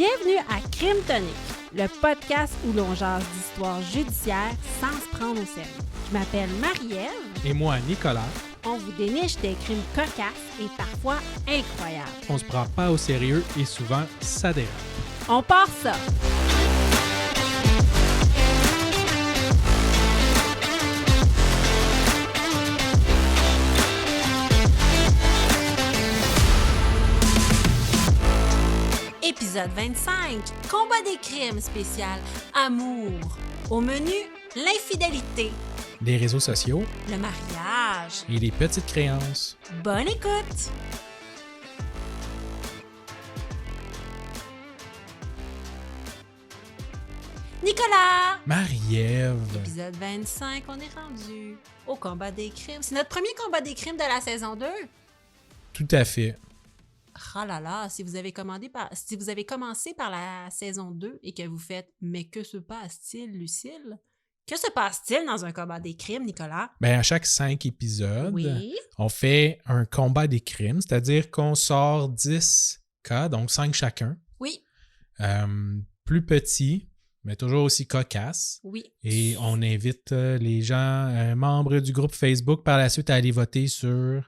Bienvenue à Crime Tonic, le podcast où l'on jase d'histoires judiciaires sans se prendre au sérieux. Je m'appelle Marie-Ève. Et moi, Nicolas. On vous déniche des crimes cocasses et parfois incroyables. On se prend pas au sérieux et souvent, ça dérape. On part ça! Épisode 25, combat des crimes spécial, amour. Au menu, l'infidélité, Les réseaux sociaux le mariage. et les petites créances. Bonne écoute! Nicolas! Marie-Ève. Épisode 25, on est rendu au combat des crimes. C'est notre premier combat des crimes de la saison 2. Tout à fait. Oh là là, si vous avez commencé par la saison 2 et que vous faites « Mais que se passe-t-il, Lucille? » Que se passe-t-il dans un combat des crimes, Nicolas? Ben, à chaque 5 épisodes, Oui. on fait un combat des crimes, c'est-à-dire qu'on sort 10 cas, donc 5 chacun. Oui. Plus petits, mais toujours aussi cocasses. Oui. Et on invite les gens, membres du groupe Facebook, par la suite à aller voter sur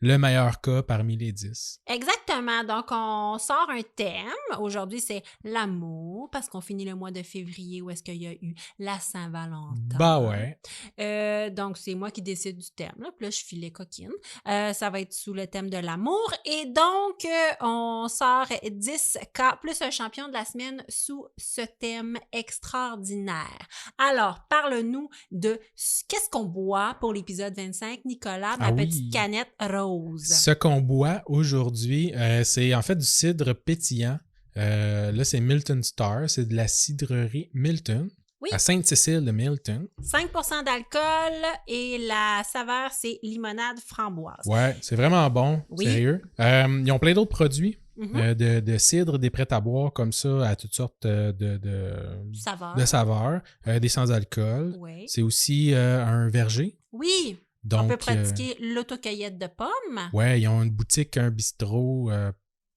le meilleur cas parmi les 10. Exactement. Donc, on sort un thème. Aujourd'hui, c'est l'amour, parce qu'on finit le mois de février où est-ce qu'il y a eu la Saint-Valentin. Bah ouais. Donc, c'est moi qui décide du thème. Là. Puis là, je filais coquine. Ça va être sous le thème de l'amour. Et donc, on sort 10 cas plus un champion de la semaine sous ce thème extraordinaire. Alors, parle-nous de qu'est-ce qu'on boit pour l'épisode 25, Nicolas, ma petite canette rose. Ce qu'on boit aujourd'hui, c'est en fait du cidre pétillant. Là, c'est Milton Star. C'est de la cidrerie Milton. Oui. À Sainte-Cécile de Milton. 5% d'alcool et la saveur, c'est limonade framboise. Ouais, c'est vraiment bon. Oui. Sérieux. Ils ont plein d'autres produits Mhm. de cidre, des prêts à boire comme ça, à toutes sortes Saveur. de saveurs, des sans-alcool. Oui. C'est aussi un verger. Oui. Donc, On peut pratiquer l'autocueillette de pommes ouais, ils ont une boutique, un bistrot.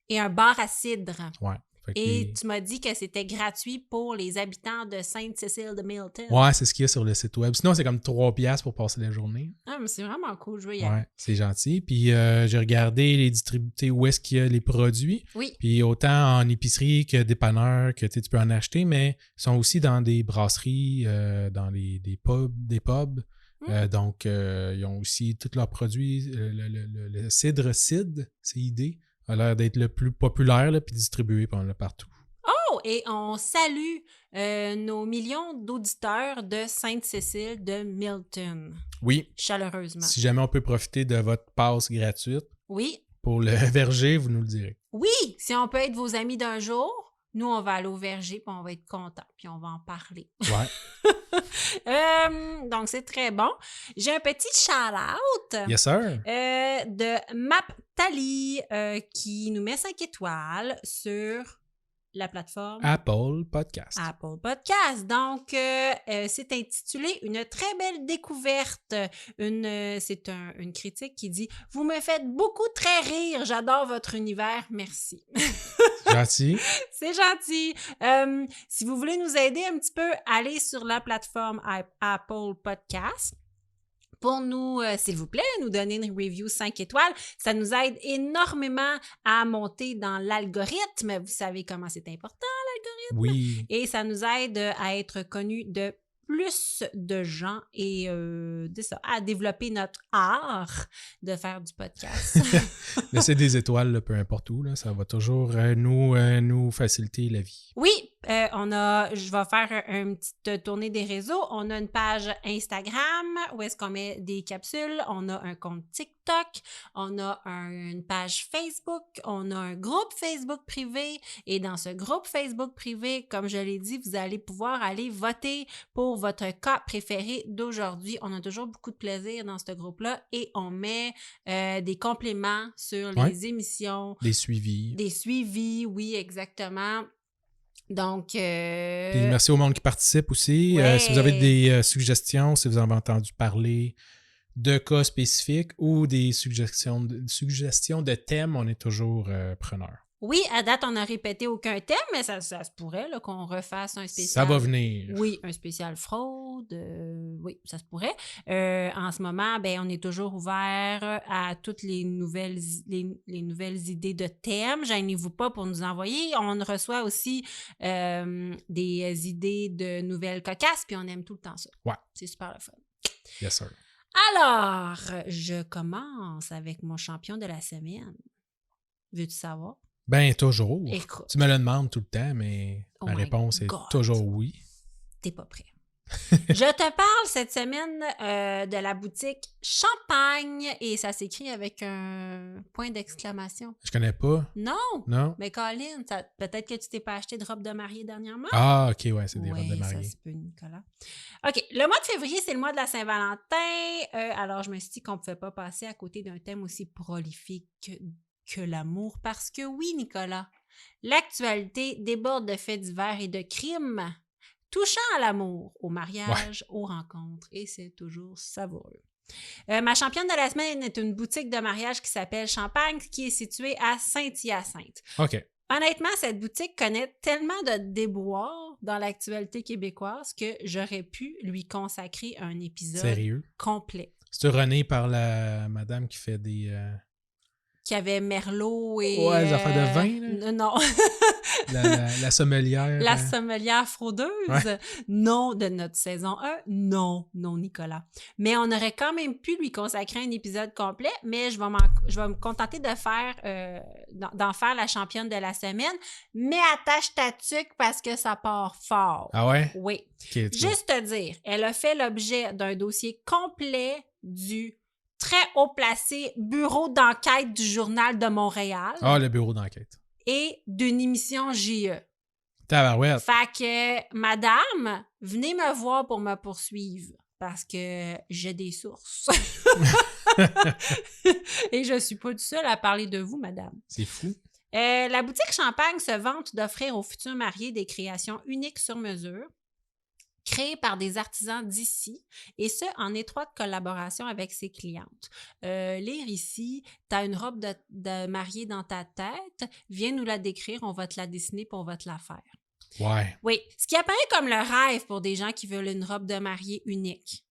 et un bar à cidre. Ouais. Fait que Et tu m'as dit que c'était gratuit pour les habitants de Sainte-Cécile de Milton. ouais, c'est ce qu'il y a sur le site web. Sinon, c'est comme 3$ pour passer la journée. Ah, mais c'est vraiment cool, je veux y aller. Ouais, c'est gentil. Puis j'ai regardé les distributeurs où est-ce qu'il y a les produits. Oui. Puis autant en épicerie que dépanneur, que tu peux en acheter, mais ils sont aussi dans des brasseries, dans des pubs. Donc, ils ont aussi tous leurs produits. Le cidre CID, CID, a l'air d'être le plus populaire, là, puis distribué partout. Oh, et on salue nos millions d'auditeurs de Sainte-Cécile de Milton. Oui, Chaleureusement. si jamais on peut profiter de votre passe gratuite Oui. pour le verger, vous nous le direz. Oui, si on peut être vos amis d'un jour, nous, on va aller au verger, puis on va être contents, puis on va en parler. Ouais. Donc, c'est très bon. J'ai un petit shout-out Yes, sir. de Maptali qui nous met 5 étoiles sur la plateforme Apple Podcast. Apple Podcast. Donc, c'est intitulé « Une très belle découverte ». C'est une critique qui dit « Vous me faites beaucoup très rire. J'adore votre univers. Merci. » Gentil. C'est gentil. Si vous voulez nous aider un petit peu, allez sur la plateforme Apple Podcast. Pour nous, s'il vous plaît, nous donner une review 5 étoiles. Ça nous aide énormément à monter dans l'algorithme. Vous savez comment c'est important, l'algorithme? Oui. Et ça nous aide à être connus de plus de gens et à développer notre art de faire du podcast. Laissez des étoiles, là, peu importe où. Là, ça va toujours nous faciliter la vie. Oui, je vais faire une petite tournée des réseaux. On a une page Instagram où est-ce qu'on met des capsules. On a un compte TikTok. On a une page Facebook. On a un groupe Facebook privé. Et dans ce groupe Facebook privé, comme je l'ai dit, vous allez pouvoir aller voter pour votre cas préféré d'aujourd'hui. On a toujours beaucoup de plaisir dans ce groupe-là et on met des compléments sur les émissions. Des suivis. Des suivis, oui, exactement. Donc, Puis merci au monde qui participe aussi. Ouais. Si vous avez des suggestions, si vous avez entendu parler de cas spécifiques ou des suggestions de thèmes, on est toujours preneurs. Oui, à date, on n'a répété aucun thème, mais ça se pourrait là, qu'on refasse un spécial. Ça va venir. Oui, un spécial fraude. Oui, ça se pourrait. En ce moment, ben, on est toujours ouvert à toutes les nouvelles idées de thèmes. Gênez-vous pas pour nous envoyer. On reçoit aussi des idées de nouvelles cocasses, puis on aime tout le temps ça. Ouais. C'est super le fun. Yes, sir. Alors, je commence avec mon champion de la semaine. Veux-tu savoir? Ben, toujours. Écoute. Tu me le demandes tout le temps, mais ma réponse est toujours oui. T'es pas prêt. Je te parle cette semaine de la boutique Champagne et ça s'écrit avec un point d'exclamation. Je connais pas. Non! Non? Mais Colin, peut-être que tu t'es pas acheté de robe de mariée dernièrement? Ah, OK, ouais, c'est des robes de mariée. Ça se peut, Nicolas. OK, le mois de février, c'est le mois de la Saint-Valentin. Alors, je me suis dit qu'on ne pouvait pas passer à côté d'un thème aussi prolifique que l'amour. Parce que oui, Nicolas, l'actualité déborde de faits divers et de crimes touchant à l'amour, au mariage, aux rencontres. Et c'est toujours savoureux. Ma championne de la semaine est une boutique de mariage qui s'appelle Champagne, qui est située à Saint-Hyacinthe. OK. Honnêtement, cette boutique connaît tellement de déboires dans l'actualité québécoise que j'aurais pu lui consacrer un épisode complet. C'est René par la madame qui fait des... Qui avait Merlot et... Ouais, les affaires de vin, là? Non. la sommelière. La sommelière fraudeuse. Ouais. Non, de notre saison 1. Non, Nicolas. Mais on aurait quand même pu lui consacrer un épisode complet, mais je vais me contenter de faire d'en faire la championne de la semaine. Mais attache ta tuque parce que ça part fort. Ah ouais? Oui. Okay, juste te dire, elle a fait l'objet d'un dossier complet du très haut placé bureau d'enquête du Journal de Montréal. Ah, le bureau d'enquête. Et d'une émission JE. Tabarouette. Fait que, madame, venez me voir pour me poursuivre parce que j'ai des sources. Et je suis pas du seul à parler de vous, madame. C'est fou. La boutique Champagne se vante d'offrir aux futurs mariés des créations uniques sur mesure, créées par des artisans d'ici, et ce, en étroite collaboration avec ses clientes. Lire ici, tu as une robe de mariée dans ta tête, viens nous la décrire, on va te la dessiner puis on va te la faire. Ouais. Oui, ce qui apparaît comme le rêve pour des gens qui veulent une robe de mariée unique.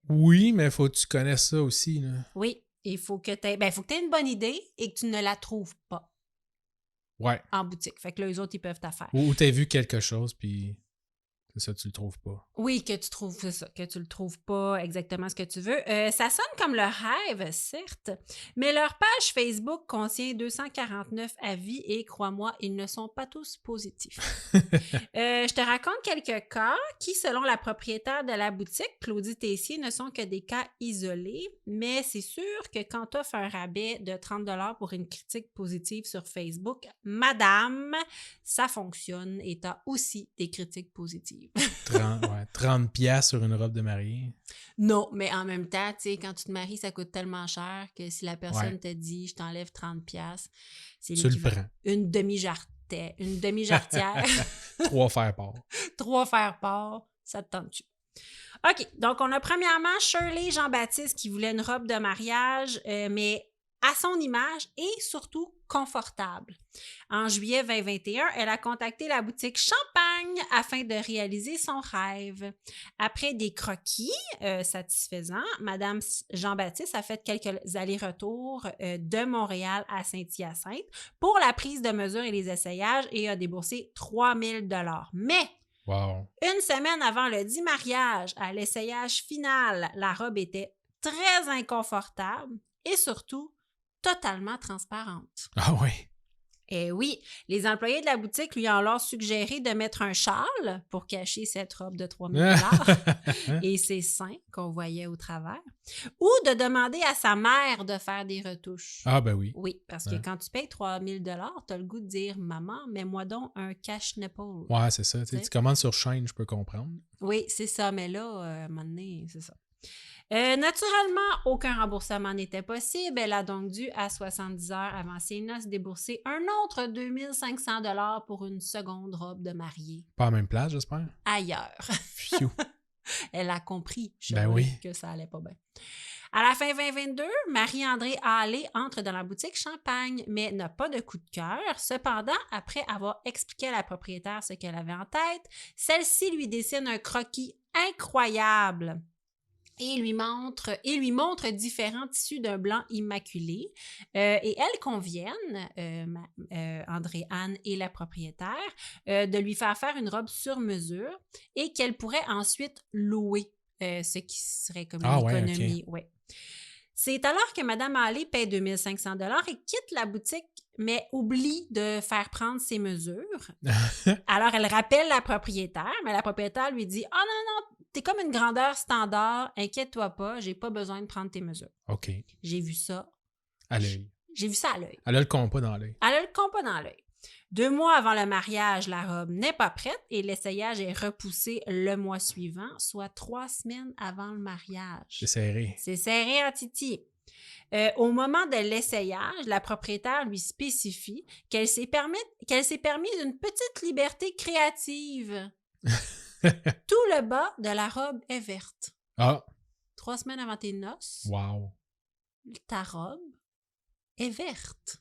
Oui, mais faut que tu connaisses ça aussi, là. Oui, il faut que tu aies une bonne idée et que tu ne la trouves pas. Ouais. En boutique. Fait que là, eux autres, ils peuvent t'affaire. Ou t'as vu quelque chose, puis... C'est ça, tu le trouves pas. Oui, que tu trouves, c'est ça, que tu le trouves pas exactement ce que tu veux. Ça sonne comme le rêve, certes, mais leur page Facebook contient 249 avis et, crois-moi, ils ne sont pas tous positifs. Je te raconte quelques cas qui, selon la propriétaire de la boutique, Claudie Tessier, ne sont que des cas isolés, mais c'est sûr que quand tu offres un rabais de 30 $ pour une critique positive sur Facebook, madame, ça fonctionne et tu as aussi des critiques positives. 30 piastres sur une robe de mariée. Non, mais en même temps, tu sais, quand tu te maries, ça coûte tellement cher que si la personne te dit « je t'enlève 30 piastres », c'est tu le prends. Une demi-jarretière. 3 faire-part. 3 faire-part, ça te tente-tu? OK, donc on a premièrement Shirley Jean-Baptiste qui voulait une robe de mariage, mais à son image et surtout confortable. En juillet 2021, elle a contacté la boutique Champagne afin de réaliser son rêve. Après des croquis satisfaisants, Madame Jean-Baptiste a fait quelques allers-retours de Montréal à Saint-Hyacinthe pour la prise de mesure et les essayages et a déboursé 3 000 $. Mais wow. Une semaine avant le dit mariage, à l'essayage final, la robe était très inconfortable et surtout totalement transparente. Ah oui? Eh oui, les employés de la boutique lui ont alors suggéré de mettre un châle pour cacher cette robe de 3 000 $ et ses seins qu'on voyait au travers, ou de demander à sa mère de faire des retouches. Ah ben oui. Oui, parce que quand tu payes 3 000 $, tu as le goût de dire « Maman, mets-moi donc un cache-nipple. » Ouais, c'est ça. Tu commandes sur chaîne, je peux comprendre. Oui, c'est ça, mais là, à un moment donné, c'est ça. Naturellement, aucun remboursement n'était possible. Elle a donc dû, à 70 heures avant ses noces, débourser un autre 2 500 $ pour une seconde robe de mariée. Pas à la même place, j'espère? Ailleurs. Phew. Elle a compris, Ben oui. que ça allait pas bien. À la fin 2022, Marie-André Hallé entre dans la boutique Champagne, mais n'a pas de coup de cœur. Cependant, après avoir expliqué à la propriétaire ce qu'elle avait en tête, celle-ci lui dessine un croquis incroyable et lui montre différents tissus d'un blanc immaculé. Et elles conviennent, André-Anne et la propriétaire, de lui faire une robe sur mesure et qu'elle pourrait ensuite louer, ce qui serait comme une économie. OK. Ouais. C'est alors que Mme Hallé paie 2500 $ et quitte la boutique, mais oublie de faire prendre ses mesures. Alors, elle rappelle la propriétaire, mais la propriétaire lui dit « Ah non, t'es comme une grandeur standard, inquiète-toi pas, j'ai pas besoin de prendre tes mesures. » OK. J'ai vu ça. À l'œil. J'ai vu ça à l'œil. Elle a le compas dans l'œil. Elle a le compas dans l'œil. 2 mois avant le mariage, la robe n'est pas prête et l'essayage est repoussé le mois suivant, soit 3 semaines avant le mariage. C'est serré. C'est serré en titi. Au moment de l'essayage, la propriétaire lui spécifie qu'elle s'est permise une petite liberté créative. Tout le bas de la robe est verte. Ah! 3 semaines avant tes noces, Wow! ta robe est verte.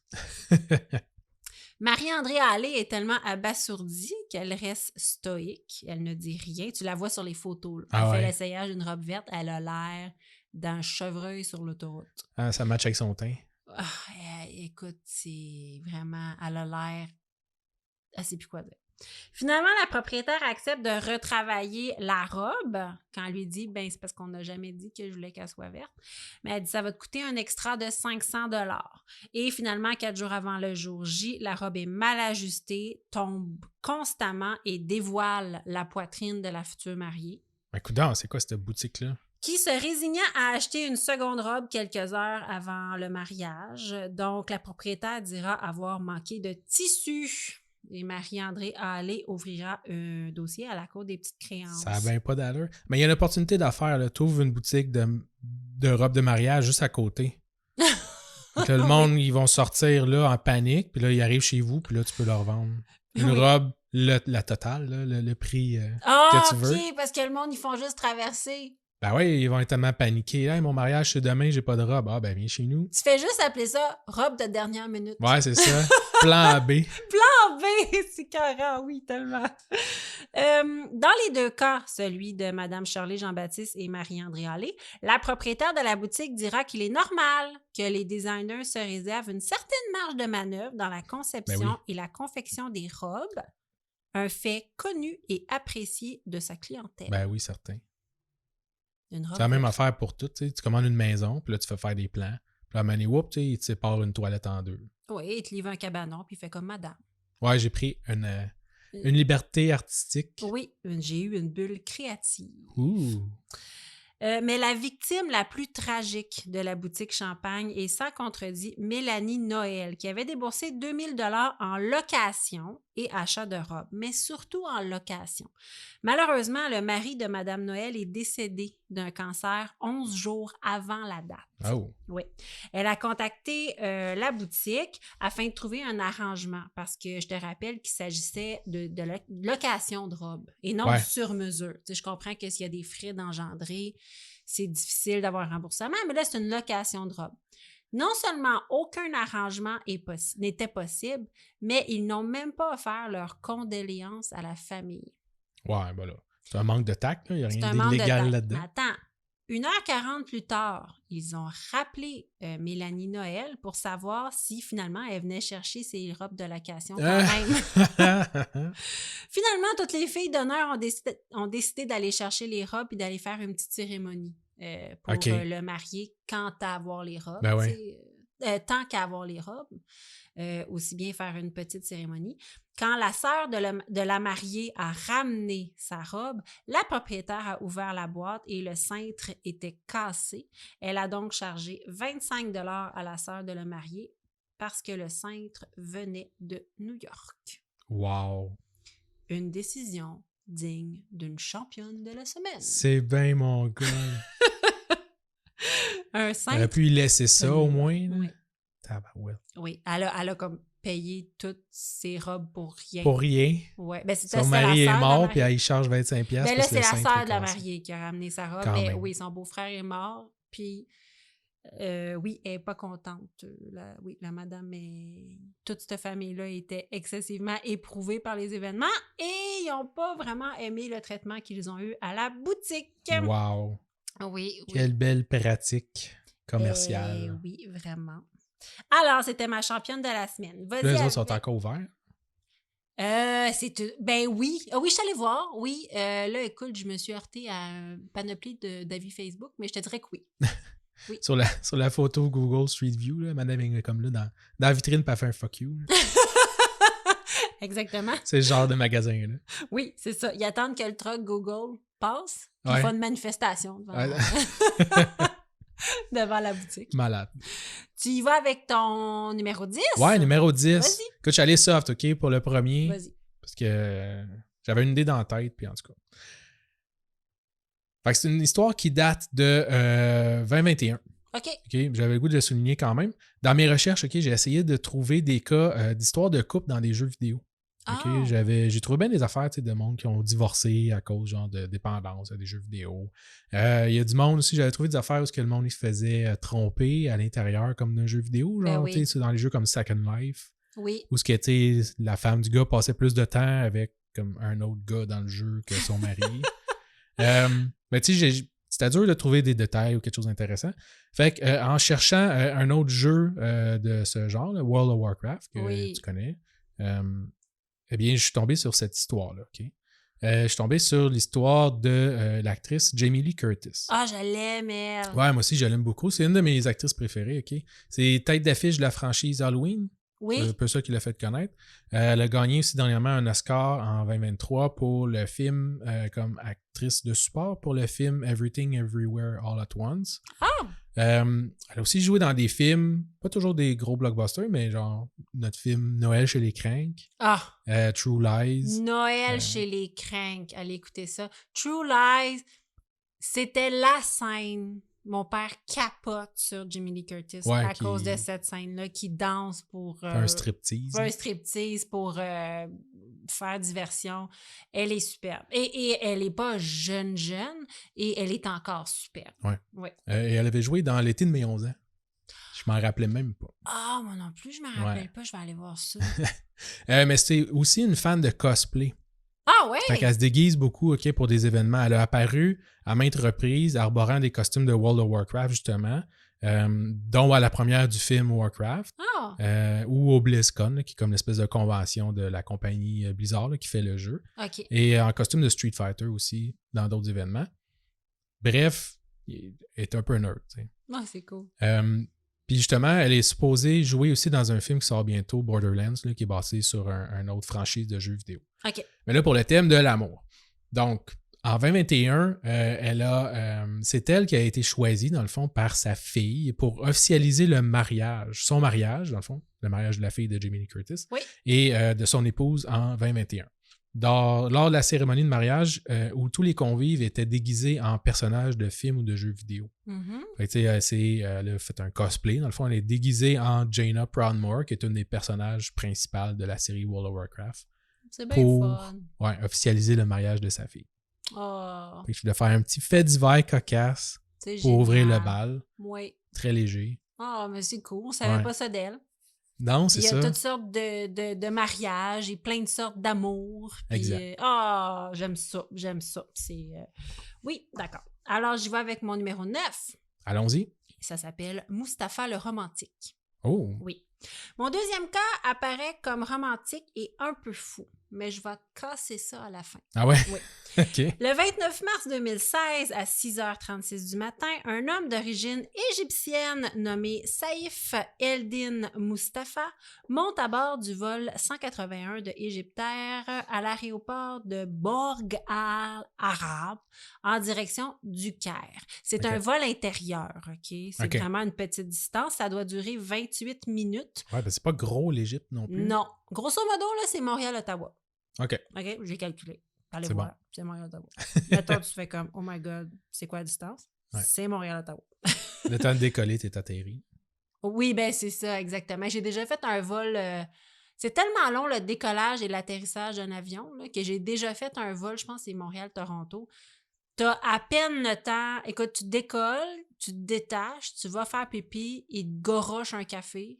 Marie-André Hallé est tellement abasourdie qu'elle reste stoïque. Elle ne dit rien. Tu la vois sur les photos. Elle fait l'essayage d'une robe verte. Elle a l'air d'un chevreuil sur l'autoroute. Ah, ça match avec son teint. Écoute, c'est vraiment... Elle a l'air... Elle sait plus quoi dire. Finalement, la propriétaire accepte de retravailler la robe quand elle lui dit, ben c'est parce qu'on n'a jamais dit que je voulais qu'elle soit verte. Mais elle dit, ça va te coûter un extra de 500 $. Et finalement, 4 jours avant le jour J, la robe est mal ajustée, tombe constamment et dévoile la poitrine de la future mariée. Ben, coudonc, c'est quoi cette boutique-là? Qui se résigna à acheter une seconde robe quelques heures avant le mariage. Donc, la propriétaire dira avoir manqué de tissu. Et Marie-André Hallé ouvrira un dossier à la Cour des petites créances. Ça n'a bien pas d'allure. Mais il y a une opportunité d'affaires. Tu ouvres une boutique de robes de mariage juste à côté. Donc, là, le monde, ils vont sortir là en panique, puis là, ils arrivent chez vous, puis là, tu peux leur vendre une robe, la totale, là, le prix que tu veux. OK, parce que le monde, ils font juste traverser. Ben oui, ils vont être tellement paniqués. Hey, mon mariage, c'est demain, j'ai pas de robe. Ah, ben viens chez nous. Tu fais juste appeler ça robe de dernière minute. Ouais, c'est ça. Plan B. Plan B, c'est carré, oui, tellement. Dans les deux cas, celui de Mme Shirley Jean-Baptiste et Marie-André Hallé, la propriétaire de la boutique dira qu'il est normal que les designers se réservent une certaine marge de manœuvre dans la conception et la confection des robes, un fait connu et apprécié de sa clientèle. Ben oui, certain. C'est la même affaire pour tout. Tu commandes une maison, puis là, tu fais faire des plans. Puis là, whoop, il te sépare une toilette en deux. Oui, il te livre un cabanon, puis il fait comme madame. Ouais, j'ai pris une liberté artistique. Oui, j'ai eu une bulle créative. Ouh! Mais la victime la plus tragique de la boutique Champagne est sans contredit Mélanie Noël, qui avait déboursé 2000 $ en location et achat de robes, mais surtout en location. Malheureusement, le mari de Mme Noël est décédé d'un cancer 11 jours avant la date. Oh! Oui. Elle a contacté la boutique afin de trouver un arrangement parce que je te rappelle qu'il s'agissait de location de robes et non sur mesure. Tu sais, je comprends que s'il y a des frais d'engendrer, c'est difficile d'avoir un remboursement, mais là, c'est une location de robe. Non seulement aucun arrangement n'était possible, mais ils n'ont même pas offert leurs condoléances à la famille. Ouais, ben là, c'est un manque de tact, il n'y a rien d'illégal là-dedans. Mais attends, 1h40 plus tard, ils ont rappelé Mélanie Noël pour savoir si finalement elle venait chercher ses robes de location quand même. Finalement, toutes les filles d'honneur ont décidé d'aller chercher les robes et d'aller faire une petite cérémonie pour le marier quant à avoir les robes. Ben ouais. Tant qu'à avoir les robes, aussi bien faire une petite cérémonie. Quand la sœur de la mariée a ramené sa robe, la propriétaire a ouvert la boîte et le cintre était cassé. Elle a donc chargé 25 $ à la sœur de la mariée parce que le cintre venait de New York. Wow! Une décision digne d'une championne de la semaine. C'est bien, mon gars! Un cintre. T'aurais pu y laisser ça au moins. Oui. Tabarouette. Oui, elle a comme payé toutes ses robes pour rien. Pour rien. Ouais, ben c'était Son la mari sœur est de la mort, mariée. puis elle y charge 25$ Ben là, parce que c'est le la cintre sœur est de la cassé. mariée qui a ramené sa robe. Quand Mais même. oui, son beau-frère est mort. Puis, oui, elle n'est pas contente. La madame est... Toute cette famille-là était excessivement éprouvée par les événements et ils n'ont pas vraiment aimé le traitement qu'ils ont eu à la boutique. Wow! Oui, oui. Quelle belle pratique commerciale. Oui, vraiment. Alors, c'était ma championne de la semaine. Vas-y. Là, les autres sont encore ouverts. Ben oui. Ah oui, je suis allée voir. Oui. Là, écoute, je me suis heurtée à une panoplie d'avis Facebook, mais je te dirais que oui. Oui. sur la photo Google Street View, là, madame est comme là dans la vitrine, pas faire un fuck you. Exactement. C'est le genre de magasin. Là. Oui, c'est ça. Ils attendent que le truck Google passe, puis Ouais. ils font une manifestation devant la boutique. Malade. Tu y vas avec ton numéro 10? Ouais, numéro 10. Vas-y. Écoute, je suis allé soft, OK, pour le premier. Vas-y. Parce que j'avais une idée dans la tête, puis en tout cas. Fait que c'est une histoire qui date de 2021. OK. J'avais le goût de le souligner quand même. Dans mes recherches, OK, j'ai essayé de trouver des cas d'histoires de couple dans des jeux vidéo. OK, Oh. j'ai trouvé bien des affaires de monde qui ont divorcé à cause genre de dépendance à des jeux vidéo. Il y a du monde aussi, j'avais trouvé des affaires où que le monde il se faisait tromper à l'intérieur comme d'un jeu vidéo, genre Ben oui. c'est dans les jeux comme Second Life, Oui. où ce que la femme du gars passait plus de temps avec comme un autre gars dans le jeu que son mari. Mais tu sais, c'était dur de trouver des détails ou quelque chose d'intéressant. Fait que en cherchant un autre jeu de ce genre, là, World of Warcraft, que tu connais, eh bien, je suis tombé sur cette histoire-là, OK? Je suis tombé sur l'histoire de l'actrice Jamie Lee Curtis. Ah, je l'aime, elle. Ouais, moi aussi, je l'aime beaucoup. C'est une de mes actrices préférées, OK? C'est tête d'affiche de la franchise Halloween. Oui. C'est un peu ça qui l'a fait connaître. Elle a gagné aussi dernièrement un Oscar en 2023 pour le film comme actrice de support pour le film Everything Everywhere All at Once. Ah! Elle a aussi joué dans des films, pas toujours des gros blockbusters, mais genre notre film Noël chez les Cranks, Ah! True Lies. Noël chez les Cranks. Allez écouter ça. True Lies, c'était la scène. Mon père capote sur Jamie Lee Curtis à cause de cette scène-là qui danse pour... un striptease. Un striptease pour faire diversion. Elle est superbe. Et elle n'est pas jeune, et elle est encore superbe. Ouais. Et elle avait joué dans l'été de mes 11 ans. Je m'en rappelais même pas. Ah, moi non plus, je ne me rappelle pas. Je vais aller voir ça. Mais c'est aussi une fan de cosplay. Ah ouais? Fait qu'elle se déguise beaucoup pour des événements. Elle a apparu à maintes reprises arborant des costumes de World of Warcraft, justement, dont à la première du film Warcraft, ou au BlizzCon, là, qui est comme l'espèce de convention de la compagnie Blizzard là, qui fait le jeu. Okay. Et en costume de Street Fighter aussi, dans d'autres événements. Bref, elle est un peu nerd. Ah, c'est cool. Puis justement, elle est supposée jouer aussi dans un film qui sort bientôt, Borderlands, là, qui est basé sur un autre franchise de jeux vidéo. OK. Mais là, pour le thème de l'amour. Donc, en 2021, c'est elle qui a été choisie, dans le fond, par sa fille pour officialiser le mariage, son mariage, dans le fond, le mariage de la fille de Jamie Lee Curtis, et de son épouse en 2021. Lors de la cérémonie de mariage, où tous les convives étaient déguisés en personnages de films ou de jeux vidéo. Fait que, elle a fait un cosplay. Dans le fond, elle est déguisée en Jaina Proudmoore, qui est une des personnages principales de la série World of Warcraft. C'est bien fun. Ouais, officialiser le mariage de sa fille. Oh. Fait que je voulais faire un petit fait d'hiver cocasse pour ouvrir le bal. Oui. Très léger. Ah, mais c'est cool. On savait pas ça d'elle. Non, c'est ça. Il y a toutes sortes de mariages et plein de sortes d'amour. Exact. J'aime ça. J'aime ça. Oui, d'accord. Alors, j'y vais avec mon numéro 9. Allons-y. Ça s'appelle Mustapha le romantique. Oh. Oui. Mon deuxième cas apparaît comme romantique et un peu fou, mais je vais casser ça à la fin. Ah ouais? Oui. OK. Le 29 mars 2016, à 6h36 du matin, un homme d'origine égyptienne nommé Saïf Eldin Mustafa monte à bord du vol 181 de Égyptair à l'aéroport de Borg Al Arab en direction du Caire. C'est un vol intérieur, OK? C'est vraiment une petite distance. Ça doit durer 28 minutes. Ouais, ben c'est pas gros l'Égypte non plus. Non. Grosso modo, là, c'est Montréal-Ottawa. OK. OK? J'ai calculé. Allez c'est voir. Bon. C'est Montréal-Ottawa. Mettons, tu fais comme, oh my God, c'est quoi la distance? Ouais. C'est Montréal-Ottawa. Le temps de décoller, t'es atterri. Oui, ben c'est ça, exactement. J'ai déjà fait un vol. C'est tellement long le décollage et l'atterrissage d'un avion là, que j'ai déjà fait un vol, je pense que c'est Montréal-Toronto. T'as à peine le temps. Écoute, tu décolles, tu te détaches, tu vas faire pipi, ils te gorochent un café,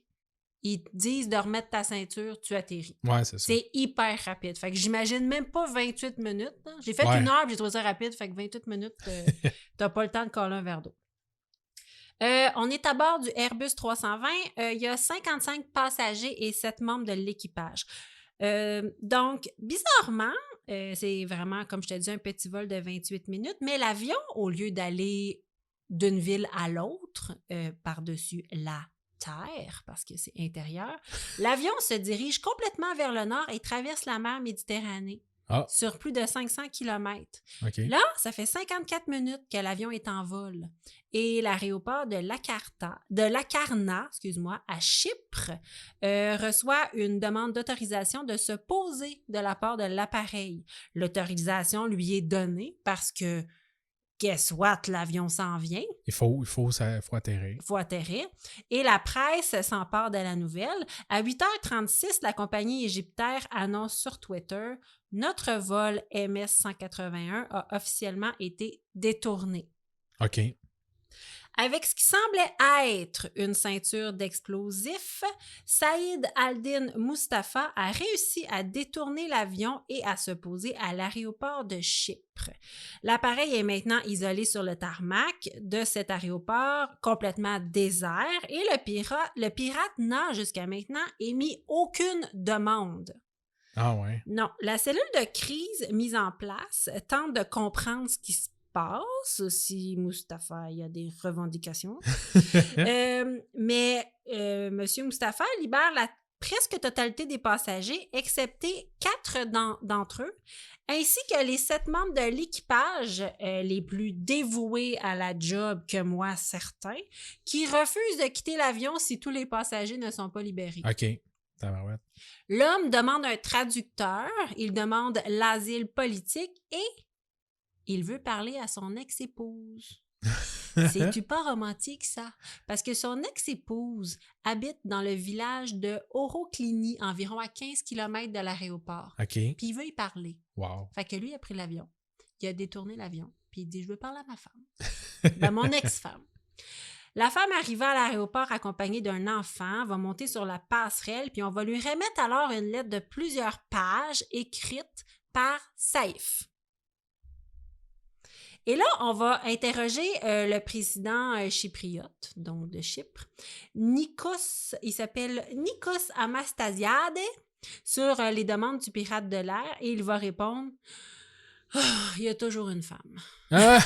ils te disent de remettre ta ceinture, tu atterris. Ouais, c'est ça. C'est hyper rapide. Fait que j'imagine même pas 28 minutes. Là. J'ai fait Ouais. 1 heure et j'ai trouvé ça rapide. Fait que 28 minutes, t'as pas le temps de coller un verre d'eau. On est à bord du Airbus 320. Il y a 55 passagers et 7 membres de l'équipage. Donc, bizarrement, c'est vraiment, comme je te dis, un petit vol de 28 minutes, mais l'avion, au lieu d'aller d'une ville à l'autre, par-dessus la Terre, parce que c'est intérieur, l'avion se dirige complètement vers le nord et traverse la mer Méditerranée Ah, sur plus de 500 km. OK. Là, ça fait 54 minutes que l'avion est en vol. Et l'aéroport de Lacarna, excuse-moi, à Chypre, reçoit une demande d'autorisation de se poser de la part de l'appareil. L'autorisation lui est donnée parce que, guess what, l'avion s'en vient. Il faut atterrir. Il faut atterrir. Et la presse s'empare de la nouvelle. À 8h36, la compagnie égyptaire annonce sur Twitter « Notre vol MS-181 a officiellement été détourné ». OK. Avec ce qui semblait être une ceinture d'explosifs, Saïd Aldin Mustafa a réussi à détourner l'avion et à se poser à l'aéroport de Chypre. L'appareil est maintenant isolé sur le tarmac de cet aéroport complètement désert et le pirate n'a jusqu'à maintenant émis aucune demande. Ah ouais. Non, la cellule de crise mise en place tente de comprendre ce qui se passe, si Mustapha il y a des revendications. Mais M. Mustapha libère la presque totalité des passagers, excepté 4 d'entre eux, ainsi que les 7 membres de l'équipage, les plus dévoués à la job que moi, certains, qui refusent de quitter l'avion si tous les passagers ne sont pas libérés. OK. Tabarouette. L'homme demande un traducteur, il demande l'asile politique et il veut parler à son ex-épouse. C'est-tu pas romantique, ça? Parce que son ex-épouse habite dans le village de Oroclini, environ à 15 km de l'aéroport. OK. Puis il veut y parler. Wow. Fait que lui, il a pris l'avion. Il a détourné l'avion. Puis il dit, je veux parler à ma femme. Ben, mon ex-femme. La femme arriva à l'aéroport accompagnée d'un enfant, va monter sur la passerelle, puis on va lui remettre alors une lettre de plusieurs pages écrite par Saïf. Et là, on va interroger le président chypriote, donc de Chypre, il s'appelle Nikos Anastasiades, sur les demandes du pirate de l'air, et il va répondre « Il y a toujours une femme. » Ah!